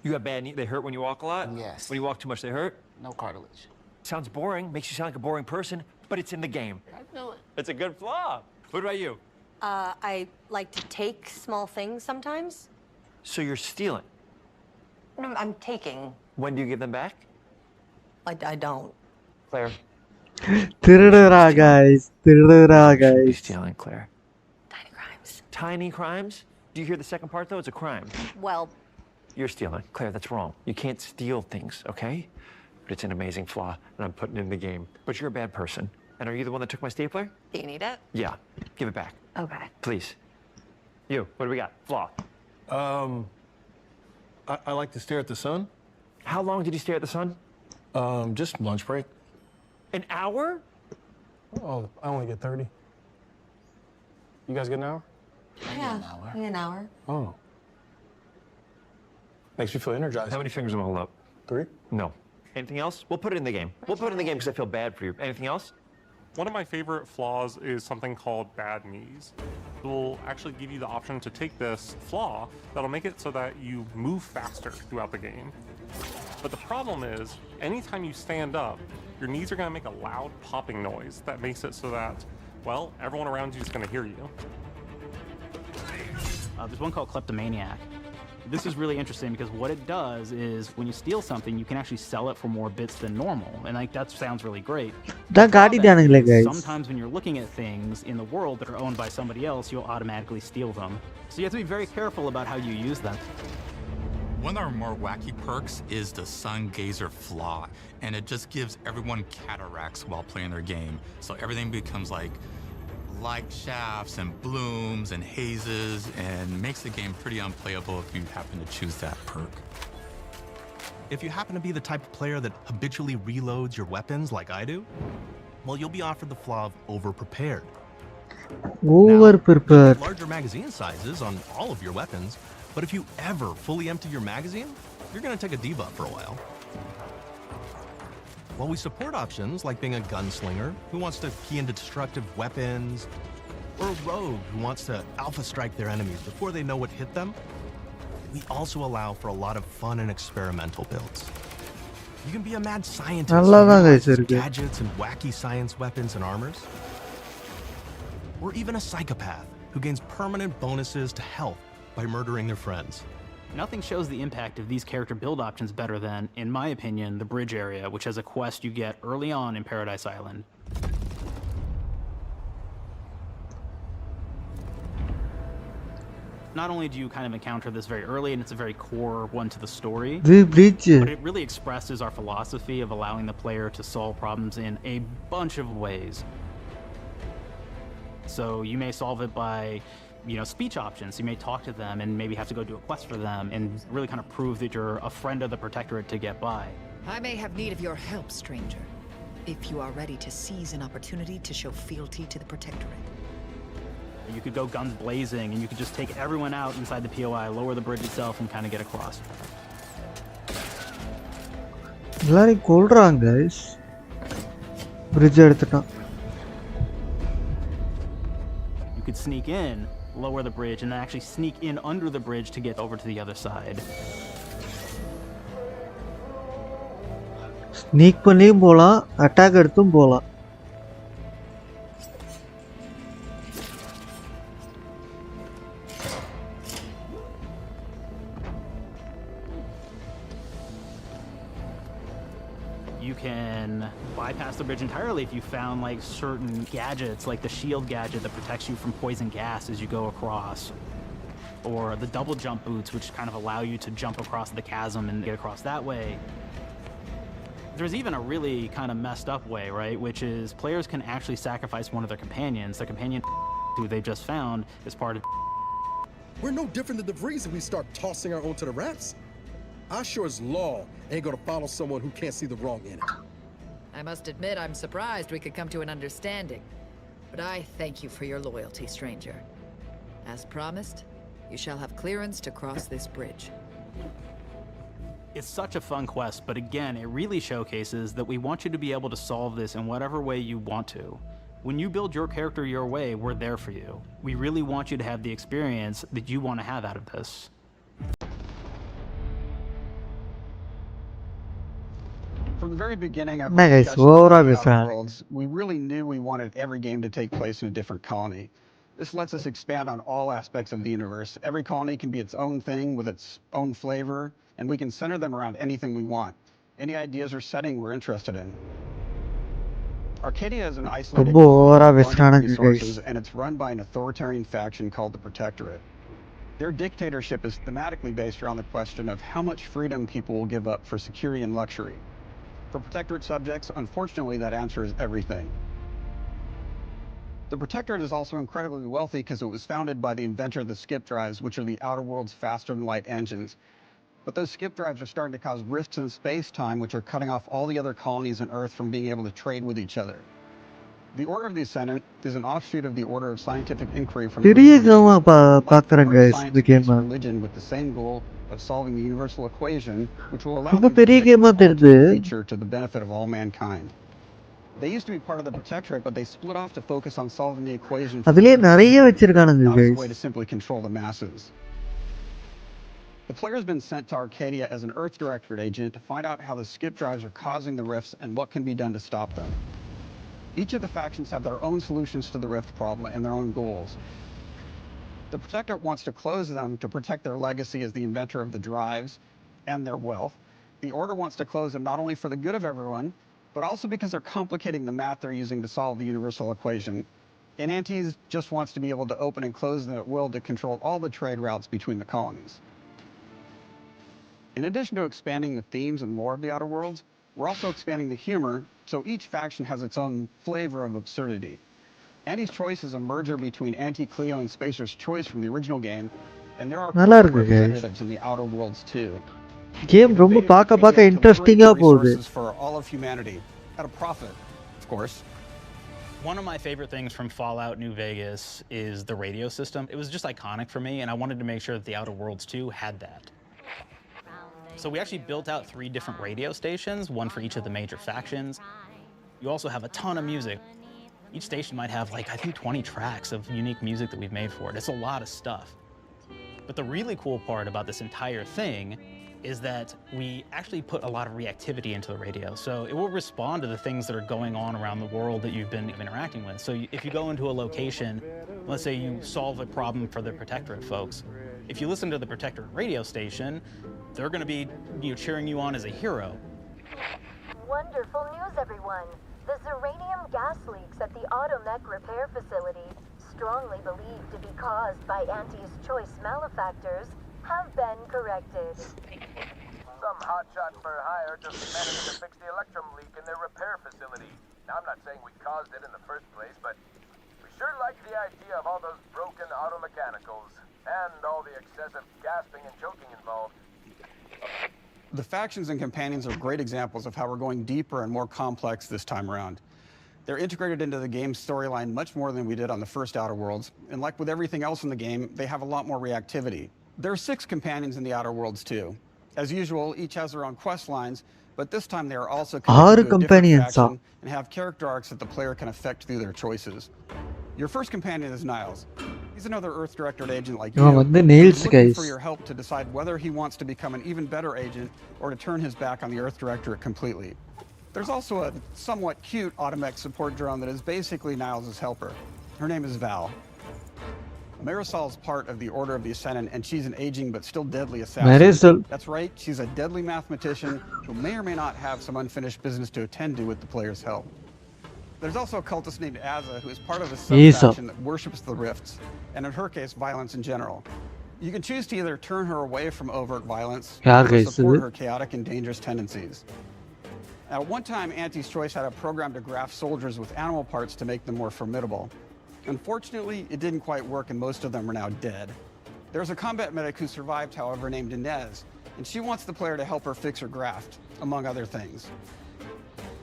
You got bad knees? They hurt when you walk a lot? Yes. When you walk too much, they hurt? No cartilage. Sounds boring. Makes you sound like a boring person, but it's in the game. I know it. It's a good flaw. What about you? I like to take small things sometimes. So you're stealing? No, I'm taking. When do you give them back? I don't. Claire. திருடுறா guys. திருடுறா guys. Stealing, Claire. Tiny crimes? Do you hear the second part, though? It's a crime. Well, You're stealing. Claire, that's wrong. You can't steal things, okay? But it's an amazing flaw, and I'm putting it in the game. But you're a bad person. And are you the one that took my stapler? do you need it? Yeah. Give it back. Okay. Please. You, what do we got? Flaw. I like to stare at the sun. How long did you stare at the sun? Just lunch break. An hour? Oh, I only get 30. You guys get an hour? Yeah, an hour. Oh. Makes me feel energized. How many fingers am I holding up? 3? No. Anything else? We'll put it in the game. We'll put it in the game because I feel bad for you. Anything else? One of my favorite flaws is something called bad knees. It will actually give you the option to take this flaw that'll make it so that you move faster throughout the game. But the problem is, anytime you stand up, your knees are going to make a loud popping noise that makes it so that, well, everyone around you is going to hear you. There's one called Kleptomaniac. This is really interesting because what it does is when you steal something, you can actually sell it for more bits than normal. And like that sounds really great. தான் காட்டிட்டானுங்களே guys. Sometimes when you're looking at things in the world that are owned by somebody else, you'll automatically steal them. So you have to be very careful about how you use them. One of our more wacky perks is the Sun Gazer Flaw, and it just gives everyone cataracts while playing their game. So everything becomes like light shafts and blooms and hazes, and makes the game pretty unplayable if you happen to choose that perk. If you happen to be the type of player that habitually reloads your weapons like I do, well, you'll be offered the flaw of over-prepared. Over-prepared. Larger magazine sizes on all of your weapons, but if you ever fully empty your magazine, you're going to take a debuff for a while. While we support options like being a gunslinger who wants to key into destructive weapons, or a rogue who wants to alpha strike their enemies before they know what hit them, we also allow for a lot of fun and experimental builds. You can be a mad scientist who utilizes gadgets and wacky science weapons and armors, or even a psychopath who gains permanent bonuses to health by murdering their friends. Nothing shows the impact of these character build options better than, in my opinion, the bridge area, which has a quest you get early on in Paradise Island. Not only do you kind of encounter this very early, and it's a very core one to the story, The bridge. but it really expresses our philosophy of allowing the player to solve problems in a bunch of ways. So you may solve it by, speech options. You may talk to them and maybe have to go do a quest for them and really kind of prove that you're a friend of the Protectorate to get by. I may have need of your help, stranger, if you are ready to seize an opportunity to show fealty to the Protectorate. You could go guns blazing and you could just take everyone out inside the POI, lower the bridge itself, and kind of get across. எல்லாரையும் கொல்றாங்க guys. Bridge எடுத்துட்டான். You could sneak in, lower the bridge, and then actually sneak in under the bridge to get over to the other side. Sneak பண்ணியும் போகலாம், attack எடுத்தும் போகலாம். You can bypass the bridge entirely if you found like certain gadgets, like the shield gadget that protects you from poison gas as you go across, or the double jump boots, which kind of allow you to jump across the chasm and get across that way. There's even a really kind of messed up way, right? Which is players can actually sacrifice one of their companions. The companion who they just found is part of. We're no different than the Vries if we start tossing our own to the rats. I sure as law ain't gonna follow someone who can't see the wrong in it. I must admit, I'm surprised we could come to an understanding. But I thank you for your loyalty, stranger. As promised, you shall have clearance to cross this bridge. It's such a fun quest, but again, it really showcases that we want you to be able to solve this in whatever way you want to. When you build your character your way, we're there for you. We really want you to have the experience that you want to have out of this. From the very beginning of Nice. discussion Well, about obviously. Outer Worlds, we really knew we wanted every game to take place in a different colony. This lets us expand on all aspects of the universe. Every colony can be its own thing with its own flavor, and we can center them around anything we want. Any ideas or setting we're interested in. Arcadia is an isolated colony with abundant resources, and it's run by an authoritarian faction called the Protectorate. Their dictatorship is thematically based around the question of how much freedom people will give up for security and luxury. For Protectorate subjects, unfortunately, that answer is everything. The Protectorate is also incredibly wealthy because it was founded by the inventor of the skip drives, which are the Outer World's faster-than-light engines. But those skip drives are starting to cause rifts in space-time, which are cutting off all the other colonies on Earth from being able to trade with each other. The Order of the Ascendant is an offshoot of the Order of Scientific Inquiry from religion with the same goal of solving the universal equation, which will allow them to feature to the benefit of all mankind. They used to be part of the Protectorate, but they split off to focus on solving the equation, not as a way to simply control the masses. The player has been sent to Arcadia as an Earth Directorate agent to find out how the skip drives are causing the rifts and what can be done to stop them. Each of the factions have their own solutions to the rift problem and their own goals. The Protectorate wants to close them to protect their legacy as the inventor of the drives and their wealth. The Order wants to close them not only for the good of everyone, but also because they're complicating the math they're using to solve the universal equation. And Antes just wants to be able to open and close them at will to control all the trade routes between the colonies. In addition to expanding the themes and lore of the Outer Worlds, we're also expanding the humor, so each faction has its own flavor of absurdity. Anti's Choice is a merger between Anti-Cleo and Spacer's Choice from the original game, and there are representatives in the Outer Worlds too. Game ரொம்ப பார்க்க இன்ட்ரஸ்டிங்கா போகுது. For all of humanity, at a profit, of course. One of my favorite things from Fallout New Vegas is the radio system. It was just iconic for me, and I wanted to make sure that the Outer Worlds 2 had that. So we actually built out 3 different radio stations, one for each of the major factions. You also have a ton of music. Each station might have like, I think 20 tracks of unique music that we've made for it. It's a lot of stuff. But the really cool part about this entire thing is that we actually put a lot of reactivity into the radio. So it will respond to the things that are going on around the world that you've been interacting with. So if you go into a location, let's say you solve a problem for the Protectorate folks, if you listen to the Protectorate radio station, they're going to be cheering you on as a hero. Wonderful news, everyone. The uranium gas leaks at the Automech repair facility, strongly believed to be caused by Anti's Choice malefactors, have been corrected. Some hotshot for hire just managed to fix the electrum leak in their repair facility. Now, I'm not saying we caused it in the first place, but we sure like the idea of all those broken automechanicals and all the excessive gasping and choking involved. The factions and companions are great examples of how we're going deeper and more complex this time around. They're integrated into the game's storyline much more than we did on the first Outer Worlds, and like with everything else in the game, they have a lot more reactivity. There are 6 companions in the Outer Worlds too. As usual, each has their own quest lines, but this time they are also connected to a different faction and have character arcs that the player can affect through their choices. Your first companion is Niles. He's another Earth Directorate agent like you. He's looking for your help to decide whether he wants to become an even better agent or to turn his back on the Earth Directorate completely. There's also a somewhat cute Automech support drone that is basically Niles' helper. Her name is Val. Marisol's part of the Order of the Ascendant, and she's an aging but still deadly assassin. Marisol. That's right, she's a deadly mathematician who may or may not have some unfinished business to attend to with the player's help. There's also a cultist named Azza, who is part of a subfaction that worships the rifts, and in her case, violence in general. You can choose to either turn her away from overt violence or support her chaotic and dangerous tendencies. Now, at one time, Auntie's Choice had a program to graft soldiers with animal parts to make them more formidable. Unfortunately, it didn't quite work, and most of them are now dead. There's a combat medic who survived, however, named Inez, and she wants the player to help her fix her graft, among other things.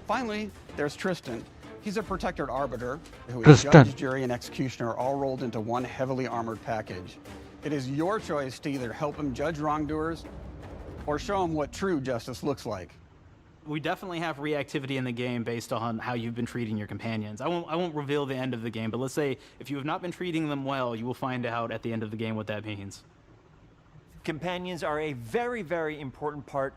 Finally, there's Tristan. He's a protected arbiter who is judge, jury, and executioner all rolled into one heavily armored package. It is your choice to either help him judge wrongdoers or show him what true justice looks like. We definitely have reactivity in the game based on how you've been treating your companions. I won't reveal the end of the game, but let's say if you have not been treating them well, you will find out at the end of the game what that means. Companions are a very, very important part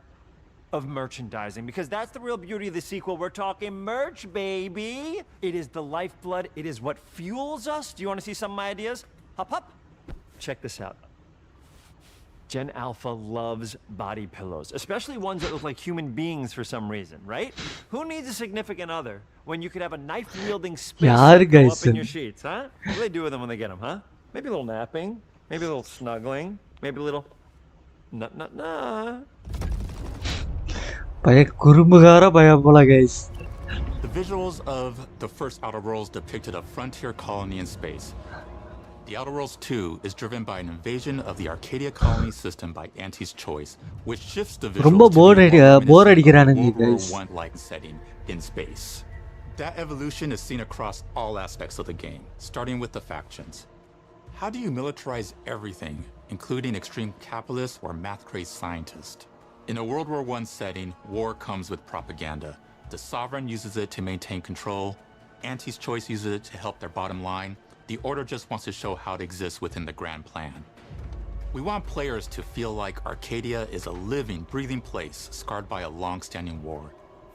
of merchandising, because that's the real beauty of the sequel. We're talking merch, baby. It is the lifeblood. It is what fuels us. Do you want to see some of my ideas? Hop, hop. Check this out. Gen Alpha loves body pillows, especially ones that look like human beings for some reason, right? Who needs a significant other when you could have a knife-wielding space go up in your sheets, huh? What do they do with them when they get them, huh? Maybe a little napping, maybe a little snuggling, maybe a little nut. Guys. The visuals of the first Outer Worlds depicted a frontier colony in space. The Outer Worlds 2 is driven by an invasion of the Arcadia colony system by Auntie's Choice, which shifts the visuals to a World War I-like setting in space. That evolution is seen across all aspects of the game, starting with the factions. How do you militarize everything, including extreme capitalists or math-crazed scientists? In a World War I setting, war comes with propaganda. The Sovereign uses it to maintain control. Auntie's Choice uses it to help their bottom line. The Order just wants to show how it exists within the grand plan. We want players to feel like Arcadia is a living, breathing place scarred by a long-standing war.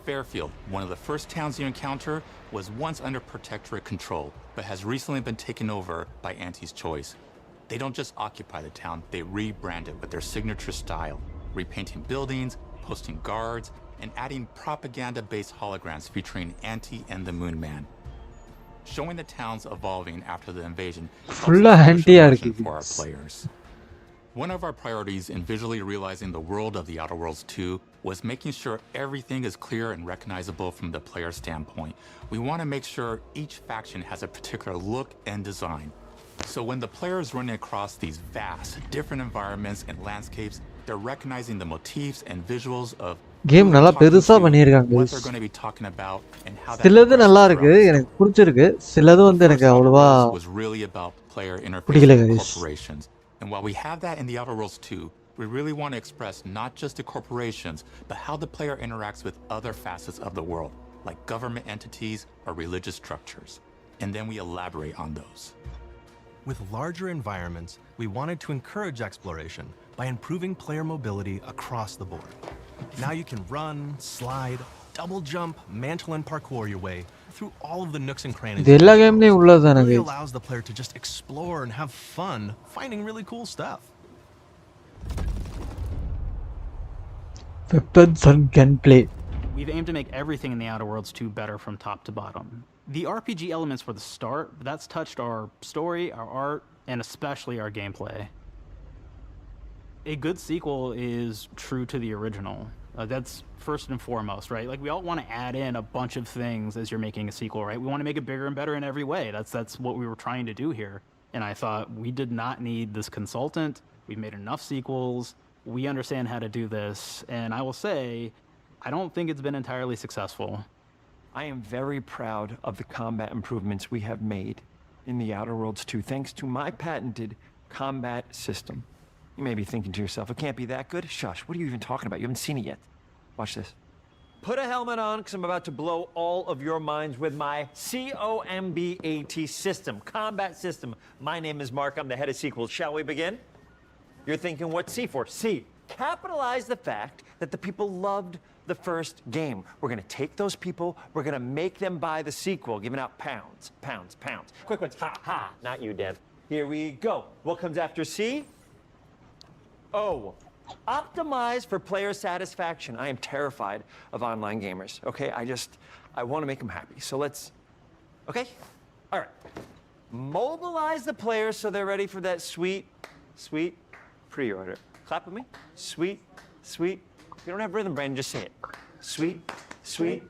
Fairfield, one of the first towns you encounter, was once under protectorate control, but has recently been taken over by Auntie's Choice. They don't just occupy the town, they rebrand it with their signature style, repainting buildings, posting guards, and adding propaganda-based holograms featuring Auntie and the Moon Man. Showing the towns evolving after the invasion for our players. One of our priorities in visually realizing the world of the Outer Worlds 2 was making sure everything is clear and recognizable from the player standpoint. We want to make sure each faction has a particular look and design. So when the player is running across these vast, different environments and landscapes, they're recognizing the motifs and visuals of game நல்லா பெருசா பண்ணிருக்காங்க. சிலது நல்லா இருக்கு, எனக்கு பிடிச்சிருக்கு. சிலது வந்து எனக்கு அவ்வளவா பிடிக்கல guys. And while we have that in the Outer Worlds 2, we really want to express not just the corporations, but how the player interacts with other facets of the world, like government entities or religious structures. And then we elaborate on those. With larger environments, we wanted to encourage exploration by improving player mobility across the board. Now you can run, slide, double jump, mantle and parkour your way through all of the nooks and crannies. It really allows the player to just explore and have fun finding really cool stuff. Weapons and gunplay. We've aimed to make everything in the Outer Worlds 2 better from top to bottom. The RPG elements were the start, but that's touched our story, our art, and especially our gameplay. A good sequel is true to the original. That's first and foremost, right? Like, we all want to add in a bunch of things as you're making a sequel, right? We want to make it bigger and better in every way. That's what we were trying to do here. And I thought we did not need this consultant. We've made enough sequels. We understand how to do this. And I will say, I don't think it's been entirely successful. I am very proud of the combat improvements we have made in the Outer Worlds 2, thanks to my patented combat system. You may be thinking to yourself, it can't be that good? Shush, what are you even talking about? You haven't seen it yet. Watch this. Put a helmet on, because I'm about to blow all of your minds with my COMBAT system, combat system. My name is Mark, I'm the head of sequels. Shall we begin? You're thinking, what's C for? C. Capitalize the fact that the people loved the first game. We're gonna take those people, we're gonna make them buy the sequel, giving out pounds, pounds, pounds. Quick ones, ha, ha, not you, Dev. Here we go. What comes after C? O. Optimize for player satisfaction. I am terrified of online gamers, okay? I wanna make them happy. So let's, okay? All right. Mobilize the players so they're ready for that sweet, sweet pre-order. Clap with me. Sweet, sweet. If you don't have rhythm, Brandon, just say it. Sweet, sweet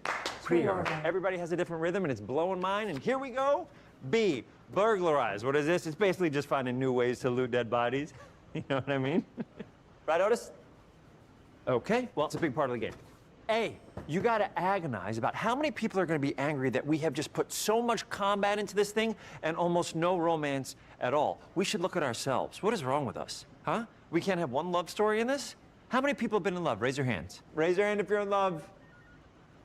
pre-order. Everybody has a different rhythm, and it's blowing mine. And here we go. B, burglarize. What is this? It's basically just finding new ways to loot dead bodies. You know what I mean? Right, Otis? Okay, well, it's a big part of the game. A, you gotta agonize about how many people are gonna be angry that we have just put so much combat into this thing and almost no romance at all. We should look at ourselves. What is wrong with us, huh? We can't have one love story in this? How many people have been in love? Raise your hands. Raise your hand if you're in love.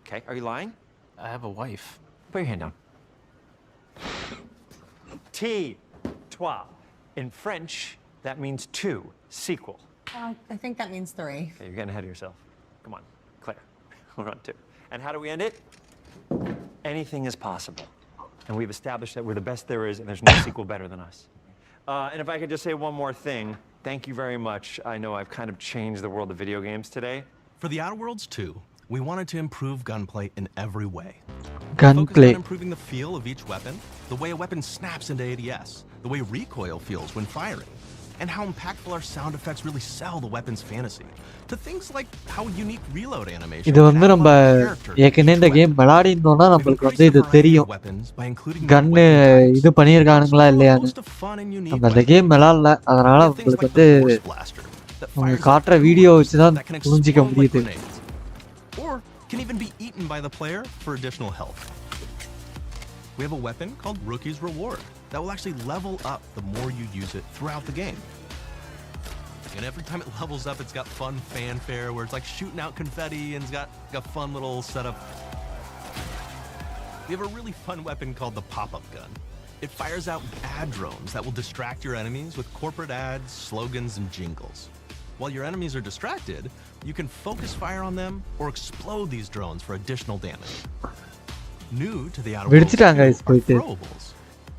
Okay, are you lying? I have a wife. Put your hand down. T, trois. In French, that means two, sequel. I think that means 3. Okay, you're getting ahead of yourself. Come on, Claire. We're on 2. And how do we end it? Anything is possible. And we've established that we're the best there is, and there's no sequel better than us. And if I could just say one more thing, thank you very much. I know I've kind of changed the world of video games today. For the Outer Worlds 2, we wanted to improve gunplay in every way. Gunplay. Focused on improving the feel of each weapon, the way a weapon snaps into ADS, the way recoil feels when firing, and how impactful our sound effects really sell the weapon's fantasy, to things like how unique reload animation. இது வந்து நம்ம ஏற்கனவே இந்த game விளையாடினோம்னா நம்மளுக்கு வந்து இது தெரியும் கன்னு இது பண்ணியிருக்கானுங்களா இல்லையான்னு நம்ம இந்த கேம் விளையாடல அதனால உங்களுக்கு வந்து அவங்க காட்டுற வீடியோ வச்சு தான் புரிஞ்சிக்க முடியுது. Or can even be eaten by the player for additional health. We have a weapon called Rookie's Reward that will actually level up the more you use it throughout the game. And every time it levels up, it's got fun fanfare where it's like shooting out confetti and it's got fun little setup. We have a really fun weapon called the pop-up gun. It fires out ad drones that will distract your enemies with corporate ads, slogans, and jingles. While your enemies are distracted, you can focus fire on them or explode these drones for additional damage. New to the Outer Worlds are throwables.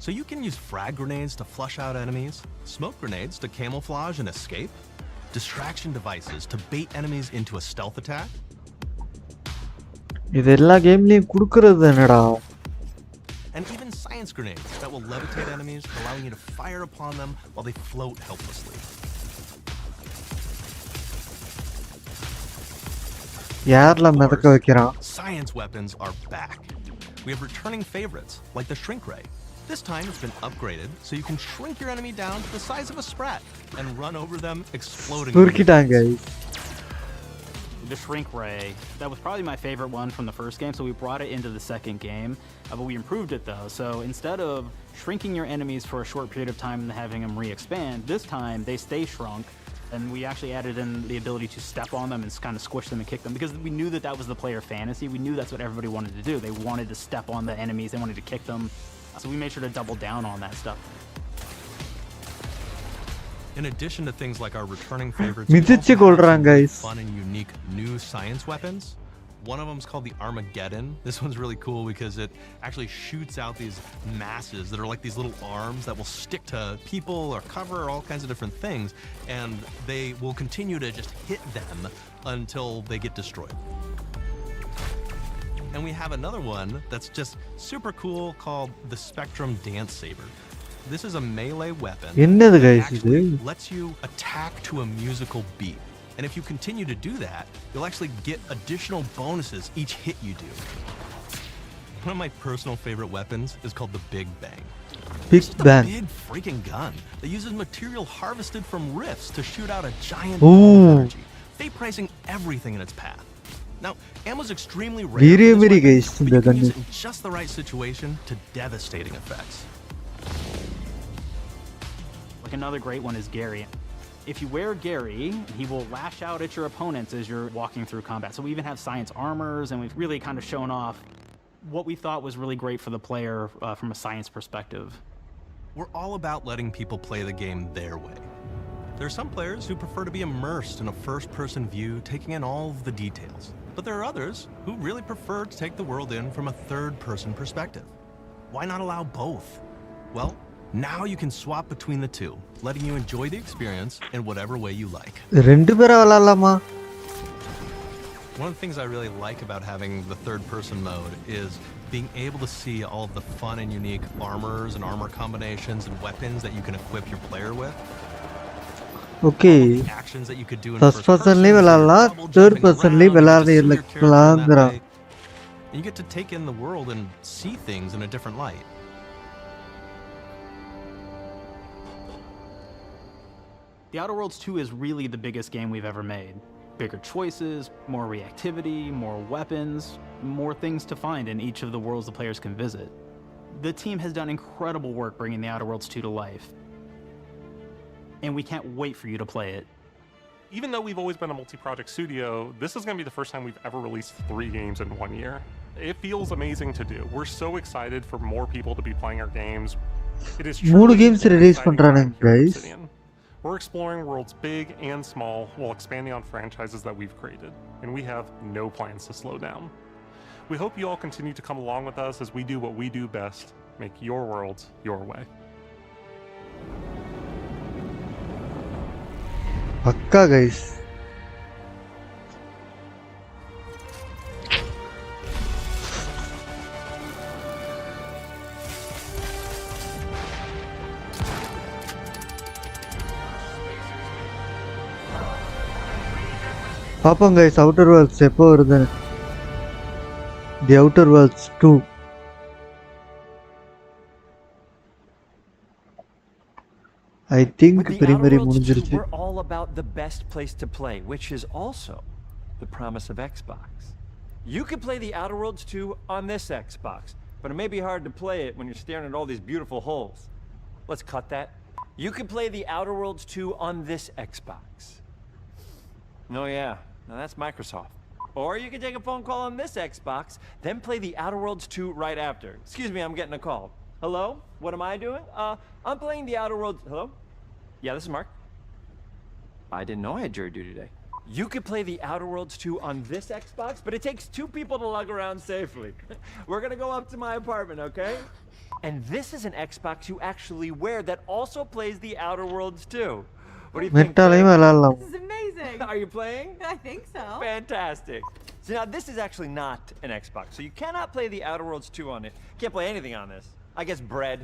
So you can use frag grenades to flush out enemies, smoke grenades to camouflage and escape, distraction devices to bait enemies into a stealth attack. இது எல்லா கேம்லயும் குடுக்குறது என்னடா? And even science grenades that will levitate enemies, allowing you to fire upon them while they float helplessly. யார்ல மிதக்க வைக்கிறான்? Science weapons are back. We have returning favorites like the shrink ray. This time it's been upgraded so you can shrink your enemy down to the size of a sprat and run over them, exploding. The shrink ray, that was probably my favorite one from the first game, so we brought it into the second game, but we improved it though. So instead of shrinking your enemies for a short period of time and having them re-expand, this time they stay shrunk, and we actually added in the ability to step on them and kind of squish them and kick them, because we knew that that was the player fantasy. We knew that's what everybody wanted to do. They wanted to step on the enemies, they wanted to kick them, so we made sure to double down on that stuff. In addition to things like our returning favorites, fun and unique new science weapons. One of them is called the Armageddon. This one's really cool because it actually shoots out these masses that are like these little arms that will stick to people or cover all kinds of different things, and they will continue to just hit them until they get destroyed. And we have another one that's just super cool called the Spectrum Dance Saber. This is a melee weapon that actually lets you attack to a musical beat. And if you continue to do that, you'll actually get additional bonuses each hit you do. One of my personal favorite weapons is called the Big Bang. Big Bang. A big freaking gun that uses material harvested from rifts to shoot out a giant ball of energy, vaporizing everything in its path. Now, ammo's extremely rare, but you can use it in just the right situation to devastating effects. Like another great one is Gary. If you wear Gary, he will lash out at your opponents as you're walking through combat. So we even have science armors, and we've really kind of shown off what we thought was really great for the player from a science perspective. We're all about letting people play the game their way. There are some players who prefer to be immersed in a first-person view, taking in all of the details. But there are others who really prefer to take the world in from a third-person perspective. Why not allow both? Well, now you can swap between the two, letting you enjoy the experience in whatever way you like. ரெண்டு பேரா விளையாடலாமா? One of the things I really like about having the third-person mode is being able to see all of the fun and unique armors and armor combinations and weapons that you can equip your player with. Okay. Actions that you could do in first personலயே விளையாடலாம், third personலயே விளையாடலாம்ங்கறா. You get to take in the world and see things in a different light. The Outer Worlds 2 is really the biggest game we've ever made. Bigger choices, more reactivity, more weapons, more things to find in each of the worlds the players can visit. The team has done incredible work bringing the Outer Worlds 2 to life, and we can't wait for you to play it. Even though we've always been a multi-project studio, this is going to be the first time we've ever released 3 games in 1 year. It feels amazing to do. We're so excited for more people to be playing our games. It is truly 3 games release பண்றானுங்க guys. We're exploring worlds big and small while expanding on franchises that we've created, and we have no plans to slow down. We hope you all continue to come along with us as we do what we do best, make your worlds your way. Akka guys. பாப்போம் guys, Outer Worlds எப்போ வருது? The Outer Worlds 2. I think primary முடிஞ்சிருச்சு. We're all about the best place to play, which is also the promise of Xbox. You can play the Outer Worlds 2 on this Xbox, but it may be hard to play it when you're staring at all these beautiful holes. Let's cut that. You can play the Outer Worlds 2 on this Xbox. Oh yeah, now that's Microsoft. Or you can take a phone call on this Xbox, then play the Outer Worlds 2 right after. Excuse me, I'm getting a call. Hello? What am I doing? I'm playing the Outer Worlds. Hello? Yeah, this is Mark. I didn't know I had jury duty today. You could play the Outer Worlds 2 on this Xbox, but it takes 2 people to lug around safely. We're gonna go up to my apartment, okay? And this is an Xbox you actually wear that also plays the Outer Worlds 2. What do you think? This is amazing. Are you playing? I think so. Fantastic. So now this is actually not an Xbox, so you cannot play the Outer Worlds 2 on it. Can't play anything on this. I guess bread.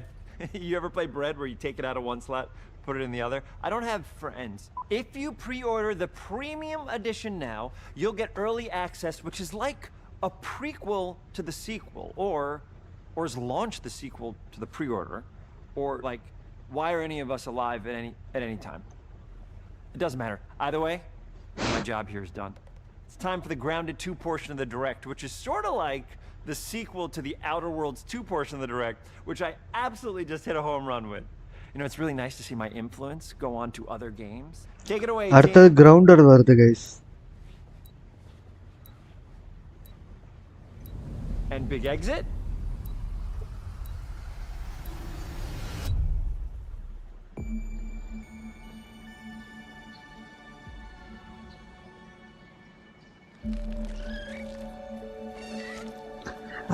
You ever play bread where you take it out of one slot, put it in the other? I don't have friends. If you pre-order the premium edition now, you'll get early access, which is like a prequel to the sequel, or is launch the sequel to the pre-order, or like, why are any of us alive at any time? It doesn't matter. Either way, my job here is done. It's time for the Grounded 2 portion of the Direct, which is sort of like the sequel to the Outer Worlds 2 portion of the Direct, which I absolutely just hit a home run with. You know, it's really nice to see my influence go on to other games. Take it away, அடுத்து Grounded வருது guys. And big exit.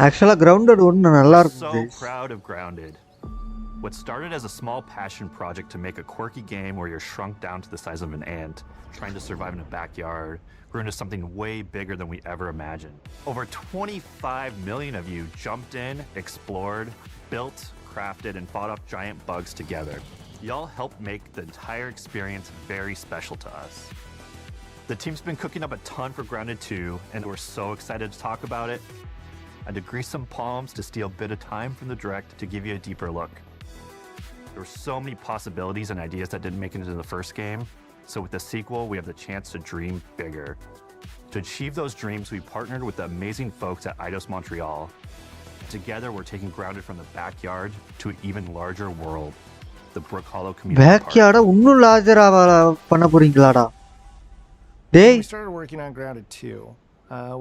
Actually Grounded ஒன்னு நல்லா இருக்கும் So guys. proud of Grounded. What started as a small passion project to make a quirky game where you're shrunk down to the size of an ant, trying to survive in a backyard, grew into something way bigger than we ever imagined. Over 25 million of you jumped in, explored, built, crafted, and fought off giant bugs together. Y'all helped make the entire experience very special to us. The team's been cooking up a ton for Grounded 2, and we're so excited to talk about it. I had to grease some palms to steal a bit of time from the Direct to give you a deeper look. There were so many possibilities and ideas that didn't make it into the first game, so with the sequel, we have the chance to dream bigger. To achieve those dreams, we partnered with the amazing folks at Eidos Montreal. Together, we're taking Grounded from the backyard to an even larger world, the Brook Hollow Community Park. Backyard இன்னும் larger பண்ண போறீங்களாடா? டேய், we started working on Grounded 2.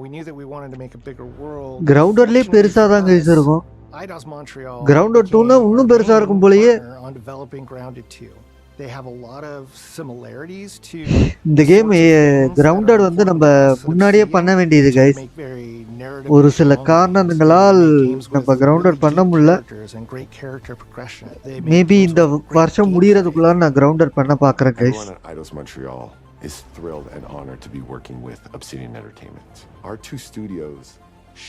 We knew that we wanted to make a bigger world. Groundedலயே பெருசா தான் guys இருக்கும். Eidos Montreal Grounded 2 னா இன்னும் பெருசா இருக்கும் போலயே. on developing Grounded 2. They have a lot of similarities to இந்த கேம் கிரவுண்டட் வந்து நம்ம முன்னாடியே பண்ண வேண்டியது கைஸ். ஒரு சில காரணங்களால் நம்ம கிரவுண்டட் பண்ண முடியல. மேபி இந்த வருஷம் முடியறதுக்குள்ள நான் கிரவுண்டட் பண்ண பார்க்கறேன் guys. Is thrilled and honored to be working with Obsidian Entertainment. Our two studios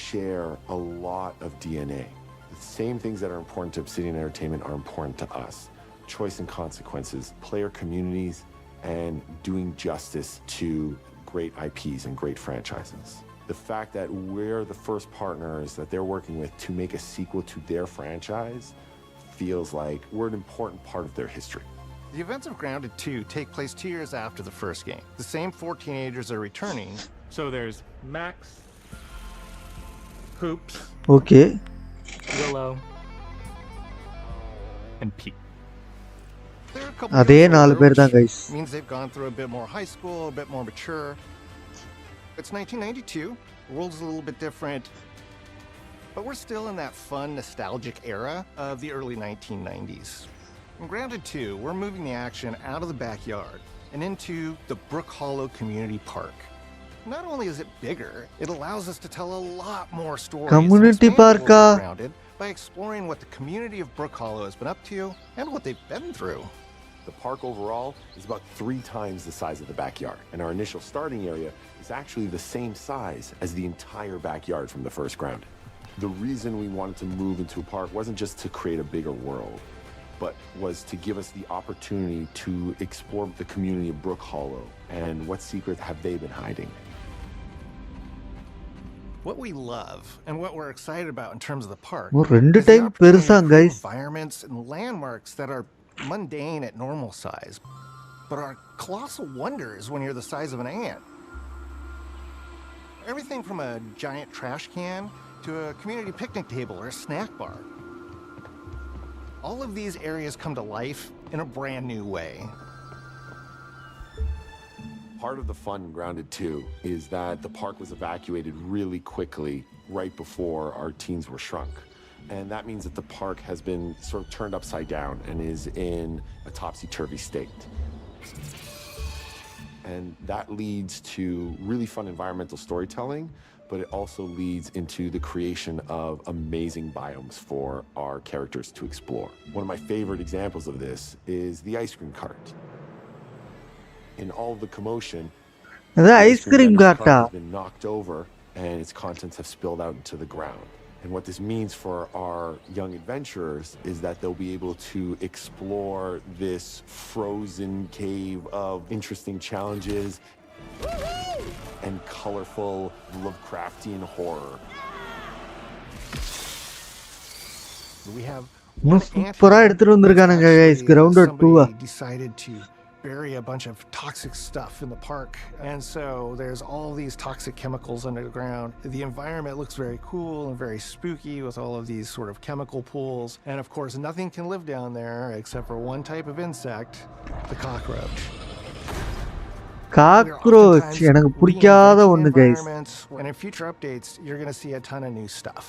share a lot of DNA. The same things that are important to Obsidian Entertainment are important to us. Choice and consequences, player communities, and doing justice to great IPs and great franchises. The fact that we're the first partners that they're working with to make a sequel to their franchise feels like we're an important part of their history. The events of Grounded 2 take place 2 years after the first game. The same 4 teenagers are returning. So there's Max, Hoops, okay, Willow, and Pete. அதே 4 பேர் தான் guys. Means they've gone through a bit more high school, a bit more mature. It's 1992. The world's a little bit different. But we're still in that fun, nostalgic era of the early 1990s. In Grounded 2, we're moving the action out of the backyard and into the Brook Hollow Community Park. Not only is it bigger, it allows us to tell a lot more stories. Community Park Grounded by exploring what the community of Brook Hollow has been up to and what they've been through. The park overall is about 3 times the size of the backyard, and our initial starting area is actually the same size as the entire backyard from the first Grounded. The reason we wanted to move into a park wasn't just to create a bigger world, but was to give us the opportunity to explore the community of Brook Hollow and what secrets have they been hiding. What we love and what we're excited about in terms of the park is the opportunity for environments and landmarks that are mundane at normal size, but are colossal wonders when you're the size of an ant. Everything from a giant trash can to a community picnic table or a snack bar. All of these areas come to life in a brand new way. Part of the fun in Grounded 2 is that the park was evacuated really quickly right before our teens were shrunk. And that means that the park has been sort of turned upside down and is in a topsy-turvy state. And that leads to really fun environmental storytelling, but it also leads into the creation of amazing biomes for our characters to explore. One of my favorite examples of this is the ice cream cart. In all of the commotion, the ice cream cart has been knocked over and its contents have spilled out into the ground. And what this means for our young adventurers is that they'll be able to explore this frozen cave of interesting challenges and colorful Lovecraftian horror. We have சூப்பரா எடுத்துட்டு வந்திருக்கானுங்க guys Grounded 2 decided to bury a bunch of toxic stuff in the park, and so there's all these toxic chemicals under the ground. The environment looks very cool and very spooky with all of these sort of chemical pools, and of course nothing can live down there except for one type of insect, the cockroach. Cockroach எனக்கு பிடிக்காத ஒன்னு guys. And in future updates you're going to see a ton of new stuff.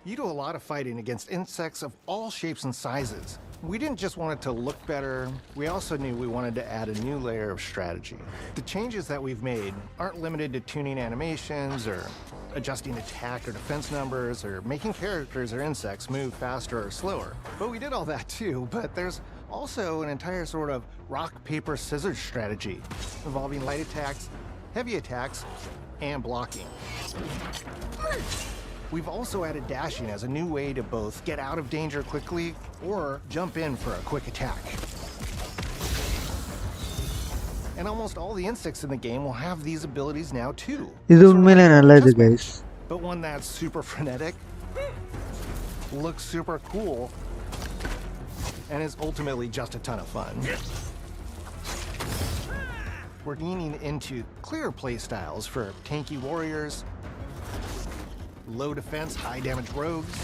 You do a lot of fighting against insects of all shapes and sizes. We didn't just want it to look better, we also knew we wanted to add a new layer of strategy. The changes that we've made aren't limited to tuning animations or adjusting attack or defense numbers or making characters or insects move faster or slower. But we did all that too, but there's also an entire sort of rock, paper, scissors strategy involving light attacks, heavy attacks, and blocking. We've also added dashing as a new way to both get out of danger quickly or jump in for a quick attack. And almost all the insects in the game will have these abilities now too. இது உண்மையிலே நல்லது guys. But one that's super frenetic, looks super cool, and is ultimately just a ton of fun. We're leaning into clear play styles for tanky warriors, low defense, high damage rogues.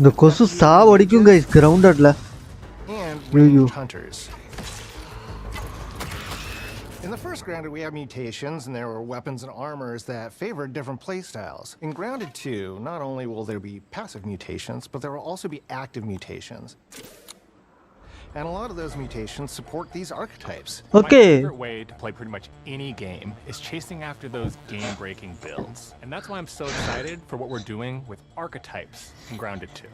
The கொசு சாவடிக்கும் guys Groundedல. And ranged hunters. In the first Grounded, we have mutations, and there were weapons and armors that favored different playstyles. In Grounded 2, not only will there be passive mutations, but there will also be active mutations. And a lot of those mutations support these archetypes. Okay. My favorite way to play pretty much any game is chasing after those game-breaking builds. And that's why I'm so excited for what we're doing with archetypes in Grounded 2.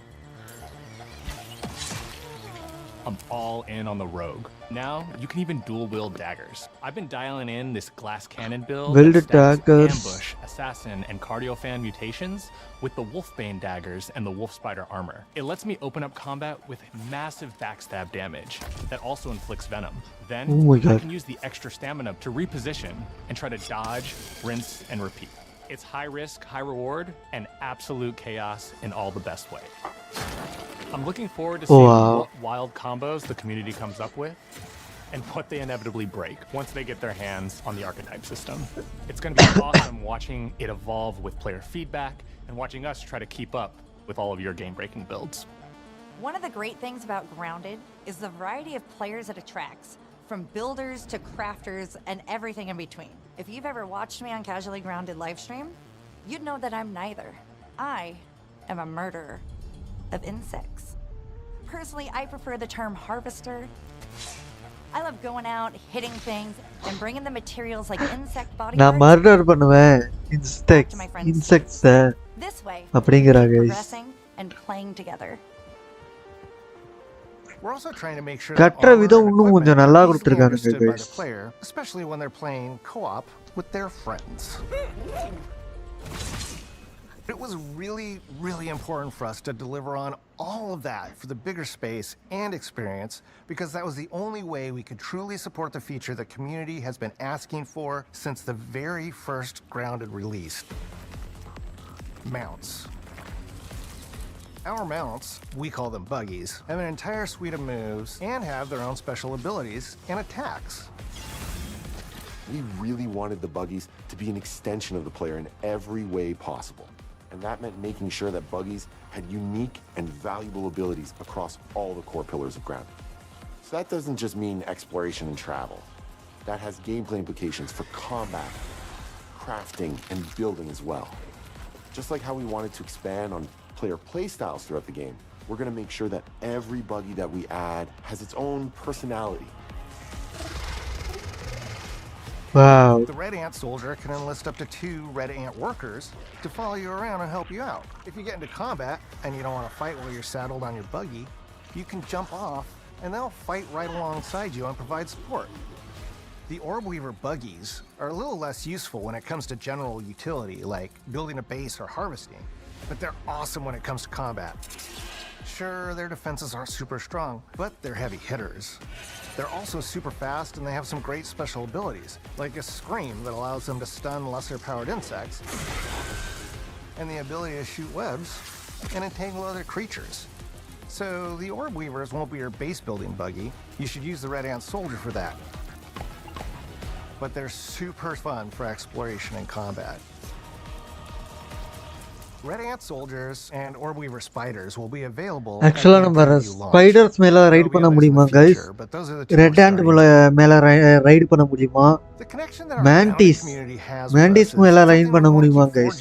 I'm all in on the rogue. Now, you can even dual-wield daggers. I've been dialing in this glass cannon build Wield that stacks daggers. ambush, assassin, and cardiofan mutations with the wolfbane daggers and the wolf spider armor. It lets me open up combat with massive backstab damage that also inflicts venom. Then, Oh my I God. can use the extra stamina to reposition and try to dodge, rinse, and repeat. It's high risk, high reward, and absolute chaos in all the best way. I'm looking forward to seeing Wow. what wild combos the community comes up with and what they inevitably break once they get their hands on the archetype system. It's going to be awesome watching it evolve with player feedback and watching us try to keep up with all of your game-breaking builds. One of the great things about Grounded is the variety of players it attracts, from builders to crafters and everything in between. If you've ever watched me on Casually Grounded livestream, you'd know that I'm neither. I am a murderer of insects. Personally, I prefer the term harvester. I love going out, hitting things, and bringing the materials like insect body நான் parts. Murder பண்ணுவேன் insects This way, அப்படிங்கறா keep guys. progressing and playing together. We're also trying to make sure கட்டுற that armor விதம் and இன்னும் equipment கொஞ்சம் are நல்லா easily கொடுத்திருக்காங்க understood by guys. the player, especially when they're playing co-op with their friends. It was really, really important for us to deliver on all of that for the bigger space and experience, because that was the only way we could truly support the feature the community has been asking for since the very first Grounded release. Mounts. Our mounts, we call them buggies, have an entire suite of moves and have their own special abilities and attacks. We really wanted the buggies to be an extension of the player in every way possible. And that meant making sure that buggies had unique and valuable abilities across all the core pillars of Grounded. So that doesn't just mean exploration and travel. That has gameplay implications for combat, crafting, and building as well. Just like how we wanted to expand on player playstyles throughout the game, we're going to make sure that every buggy that we add has its own personality. Wow. The Red Ant Soldier can enlist up to 2 Red Ant workers to follow you around and help you out. If you get into combat and you don't want to fight while you're saddled on your buggy, you can jump off and they'll fight right alongside you and provide support. The Orb Weaver buggies are a little less useful when it comes to general utility, like building a base or harvesting, but they're awesome when it comes to combat. Sure, their defenses aren't super strong, but they're heavy hitters. They're also super fast and they have some great special abilities, like a scream that allows them to stun lesser-powered insects, and the ability to shoot webs and entangle other creatures. So the Orb Weavers won't be your base-building buggy. You should use the Red Ant Soldier for that. But they're super fun for exploration and combat. Red Ant Soldiers and Orb Weaver Spiders will be available. ஆக்சுவலா நம்ம spiders மேல right பண்ண முடியுமா guys? Red hand மேல right பண்ண முடியுமா? மேண்டிஸ் மேல right பண்ண முடியுமா guys?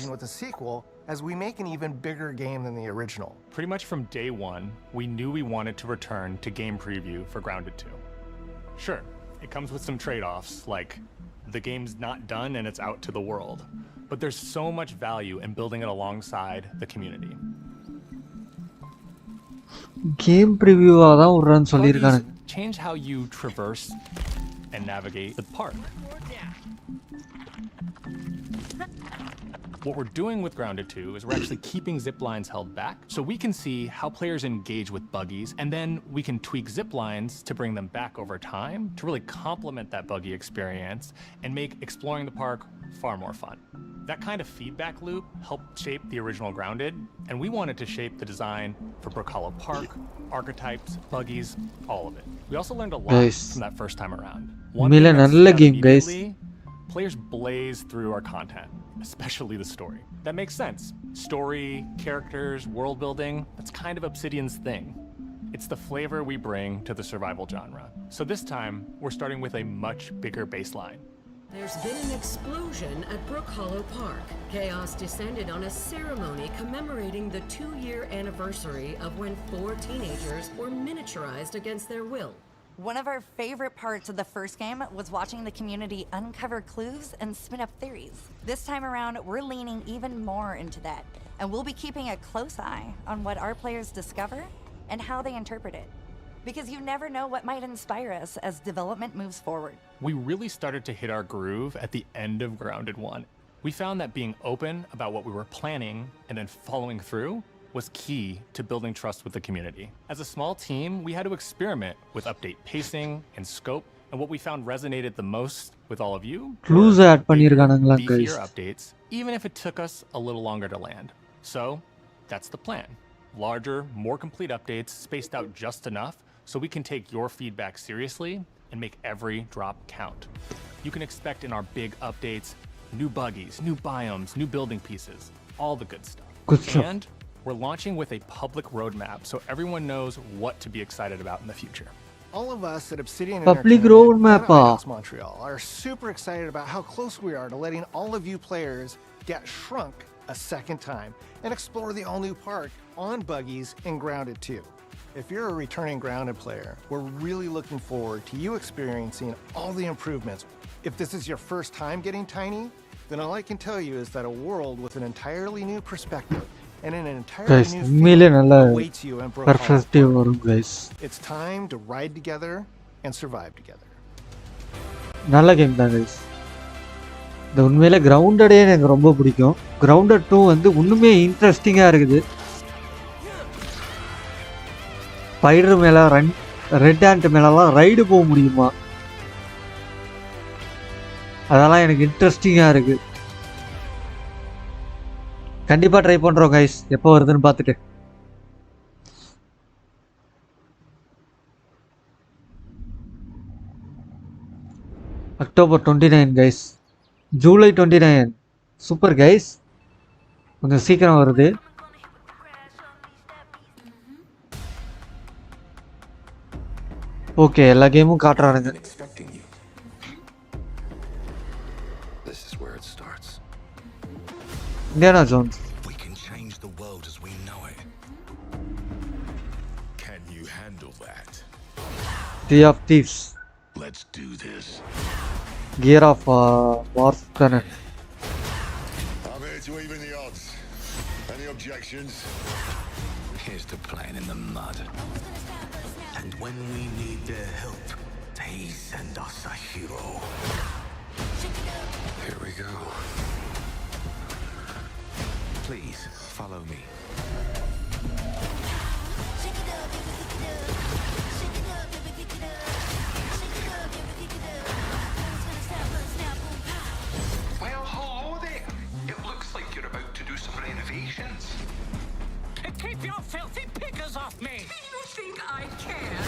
As we make an even bigger game than the original. Pretty much from day one, we knew we wanted to return to game preview for Grounded 2. Sure, it comes with some trade-offs, like the game's not done and it's out to the world. But there's so much value in building it alongside the community. Game preview-ஆ தான் விடுறேன்னு சொல்லிருக்காங்க. Change how you traverse and navigate the park. What we're doing with Grounded 2 is we're actually keeping zip lines held back so we can see how players engage with buggies, and then we can tweak zip lines to bring them back over time to really complement that buggy experience and make exploring the park far more fun. That kind of feedback loop helped shape the original Grounded, and we wanted to shape the design for Brook Hollow Park, archetypes, buggies, all of it. We also learned a lot from that first time around. One thing that stood out immediately, players blaze through our content, especially the story. That makes sense. Story, characters, world building, that's kind of Obsidian's thing. It's the flavor we bring to the survival genre. So this time, we're starting with a much bigger baseline. There's been an explosion at Brook Hollow Park. Chaos descended on a ceremony commemorating the 2-year anniversary of when 4 teenagers were miniaturized against their will. One of our favorite parts of the first game was watching the community uncover clues and spin up theories. This time around, we're leaning even more into that, and we'll be keeping a close eye on what our players discover and how they interpret it. Because you never know what might inspire us as development moves forward. We really started to hit our groove at the end of Grounded 1. We found that being open about what we were planning and then following through was key to building trust with the community. As a small team, we had to experiment with update pacing and scope, and what we found resonated the most with all of you were beefier updates, even if it took us a little longer to land. So that's the plan. Larger, more complete updates spaced out just enough so we can take your feedback seriously and make every drop count. You can expect in our big updates, new buggies, new biomes, new building pieces, all the good stuff. And we're launching with a public roadmap so everyone knows what to be excited about in the future. All of us at Obsidian Public Entertainment roadmap. and Montreal are super excited about how close we are to letting all of you players get shrunk a second time and explore the all-new park on buggies in Grounded 2. If you're a returning Grounded player, we're really looking forward to you experiencing all the improvements. If this is your first time getting tiny, then all I can tell you is that a world with an entirely new perspective and an entirely Guys, new உண்மையிலே நல்ல field awaits you in Brook Hollow perspective வரும் guys. It's time to ride together and survive together. நல்ல game தான் guys. இந்த உண்மையிலே கிரவுண்டடே எனக்கு ரொம்ப பிடிக்கும். கிரவுண்டட் 2 வந்து இன்னுமே இன்ட்ரெஸ்டிங்கா இருக்குது. ஸ்பைடர் மேல ரெட் ஆண்ட் மேலலாம் ரைடு போக முடியுமா? அதெல்லாம் எனக்கு இன்ட்ரெஸ்டிங்கா இருக்கு. கண்டிப்பா ட்ரை பண்றோம் கைஸ், எப்போ வருதுன்னு பார்த்துட்டு. October 29 guys, July 29 super guys, கொஞ்சம் சீக்கிரம் வருது. ஓகே, எல்லா கேமும் காட்டுறானுங்க. Indiana Jones. We can change the world as we know it. Can you handle that? Sea of Thieves. Let's do this. Gear of War Cannon. I'm here to even the odds. Any objections? Here's to playing in the mud. And when we need their help, they send us a hero. Here we go. Please, follow me. Well, hello there. It looks like you're about to do some renovations. Keep your filthy pickers off me! You think I care?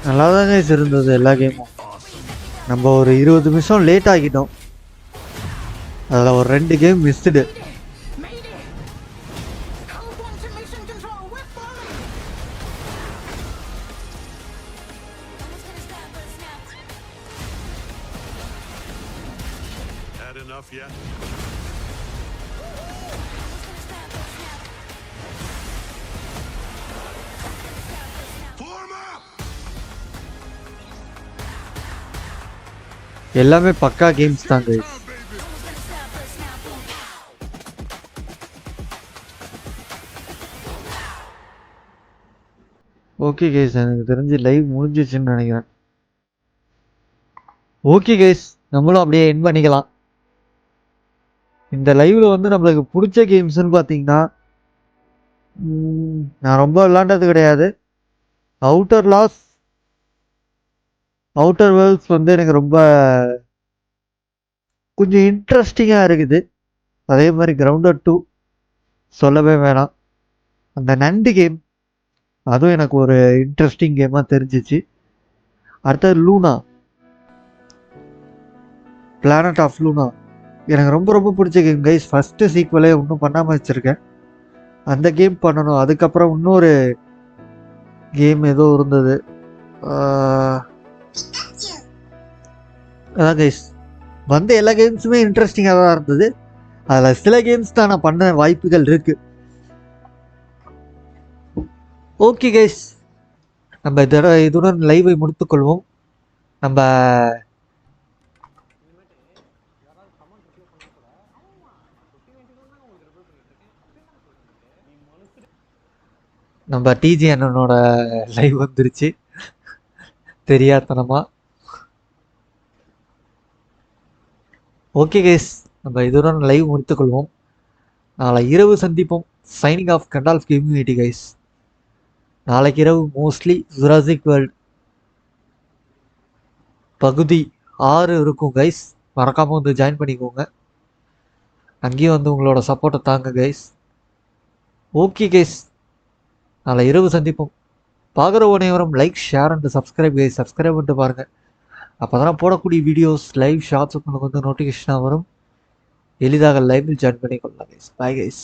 நல்லா தான் guys இருந்தது எல்லா கேமும். நம்ம ஒரு 20 நிமிஷம் late ஆகிட்டோம். அதில் ஒரு 2 game missed. Had enough yet? எல்லாமே பக்கா கேம்ஸ் தான் கைஸ். ஓகே கைஸ், எனக்கு தெரிஞ்சு லைவ் முடிஞ்சிச்சுன்னு நினைக்கிறேன். ஓகே கைஸ், நம்மளும் அப்படியே எண்ட் பண்ணிக்கலாம். இந்த லைவ்ல வந்து நம்மளுக்கு பிடிச்ச கேம்ஸ்ன்னு பார்த்தீங்கன்னா, நான் ரொம்ப விளாண்டது கிடையாது. அவுட்டர் வேர்ல்ட்ஸ் வந்து எனக்கு ரொம்ப கொஞ்சம் இன்ட்ரெஸ்டிங்காக இருக்குது. அதே மாதிரி கிரவுண்டட் 2 சொல்லவே வேணாம். அந்த நண்டு கேம், அதுவும் எனக்கு ஒரு இன்ட்ரெஸ்டிங் கேமாக தெரிஞ்சிச்சு. அடுத்தது லூனா, பிளானட் ஆஃப் லூனா, எனக்கு ரொம்ப ரொம்ப பிடிச்ச கேம் கைஸ். ஃபஸ்ட்டு சீக்வலே இன்னும் பண்ணாமல் வச்சுருக்கேன். அந்த கேம் பண்ணணும். அதுக்கப்புறம் இன்னொரு கேம் ஏதோ இருந்தது, அதான் கைஸ் வந்த எல்லா கேம்ஸுமே இன்ட்ரெஸ்டிங்காக தான் இருந்தது. அதில் சில கேம்ஸ் தான் நான் பண்ண வாய்ப்புகள் இருக்கு. ஓகே கைஸ், நம்ம இதுடன் லைவை முடித்துக்கொள்வோம். நம்ம டிஜி அண்ணனோட லைவ் வந்துருச்சு தெரியாதனமா. ஓகே கைஸ், நம்ம இதுடன் லைவ் முடித்துக்கொள்வோம். நாளை இரவு சந்திப்போம். Signing off Gandalf community guys. நாளைக்கு இரவு மோஸ்ட்லி ஜுராசிக் வேர்ல்ட் பகுதி 6 இருக்கும் கைஸ். மறக்காமல் வந்து ஜாயின் பண்ணிக்கோங்க. அங்கேயும் வந்து உங்களோட சப்போர்ட்டை தாங்க கைஸ். ஓகே கைஸ், நாளை இரவு சந்திப்போம். பார்க்குற அனைவரும் like, share and subscribe guys. Subscribe பண்ணிட்டு பாருங்கள். அப்போ தான் போடக்கூடிய வீடியோஸ், லைவ் ஷார்ட்ஸ் உங்களுக்கு வந்து நோட்டிஃபிகேஷனாக வரும். எளிதாக லைவில் ஜாயின் பண்ணிக்கொள்ளலாம் கைஸ். Bye guys.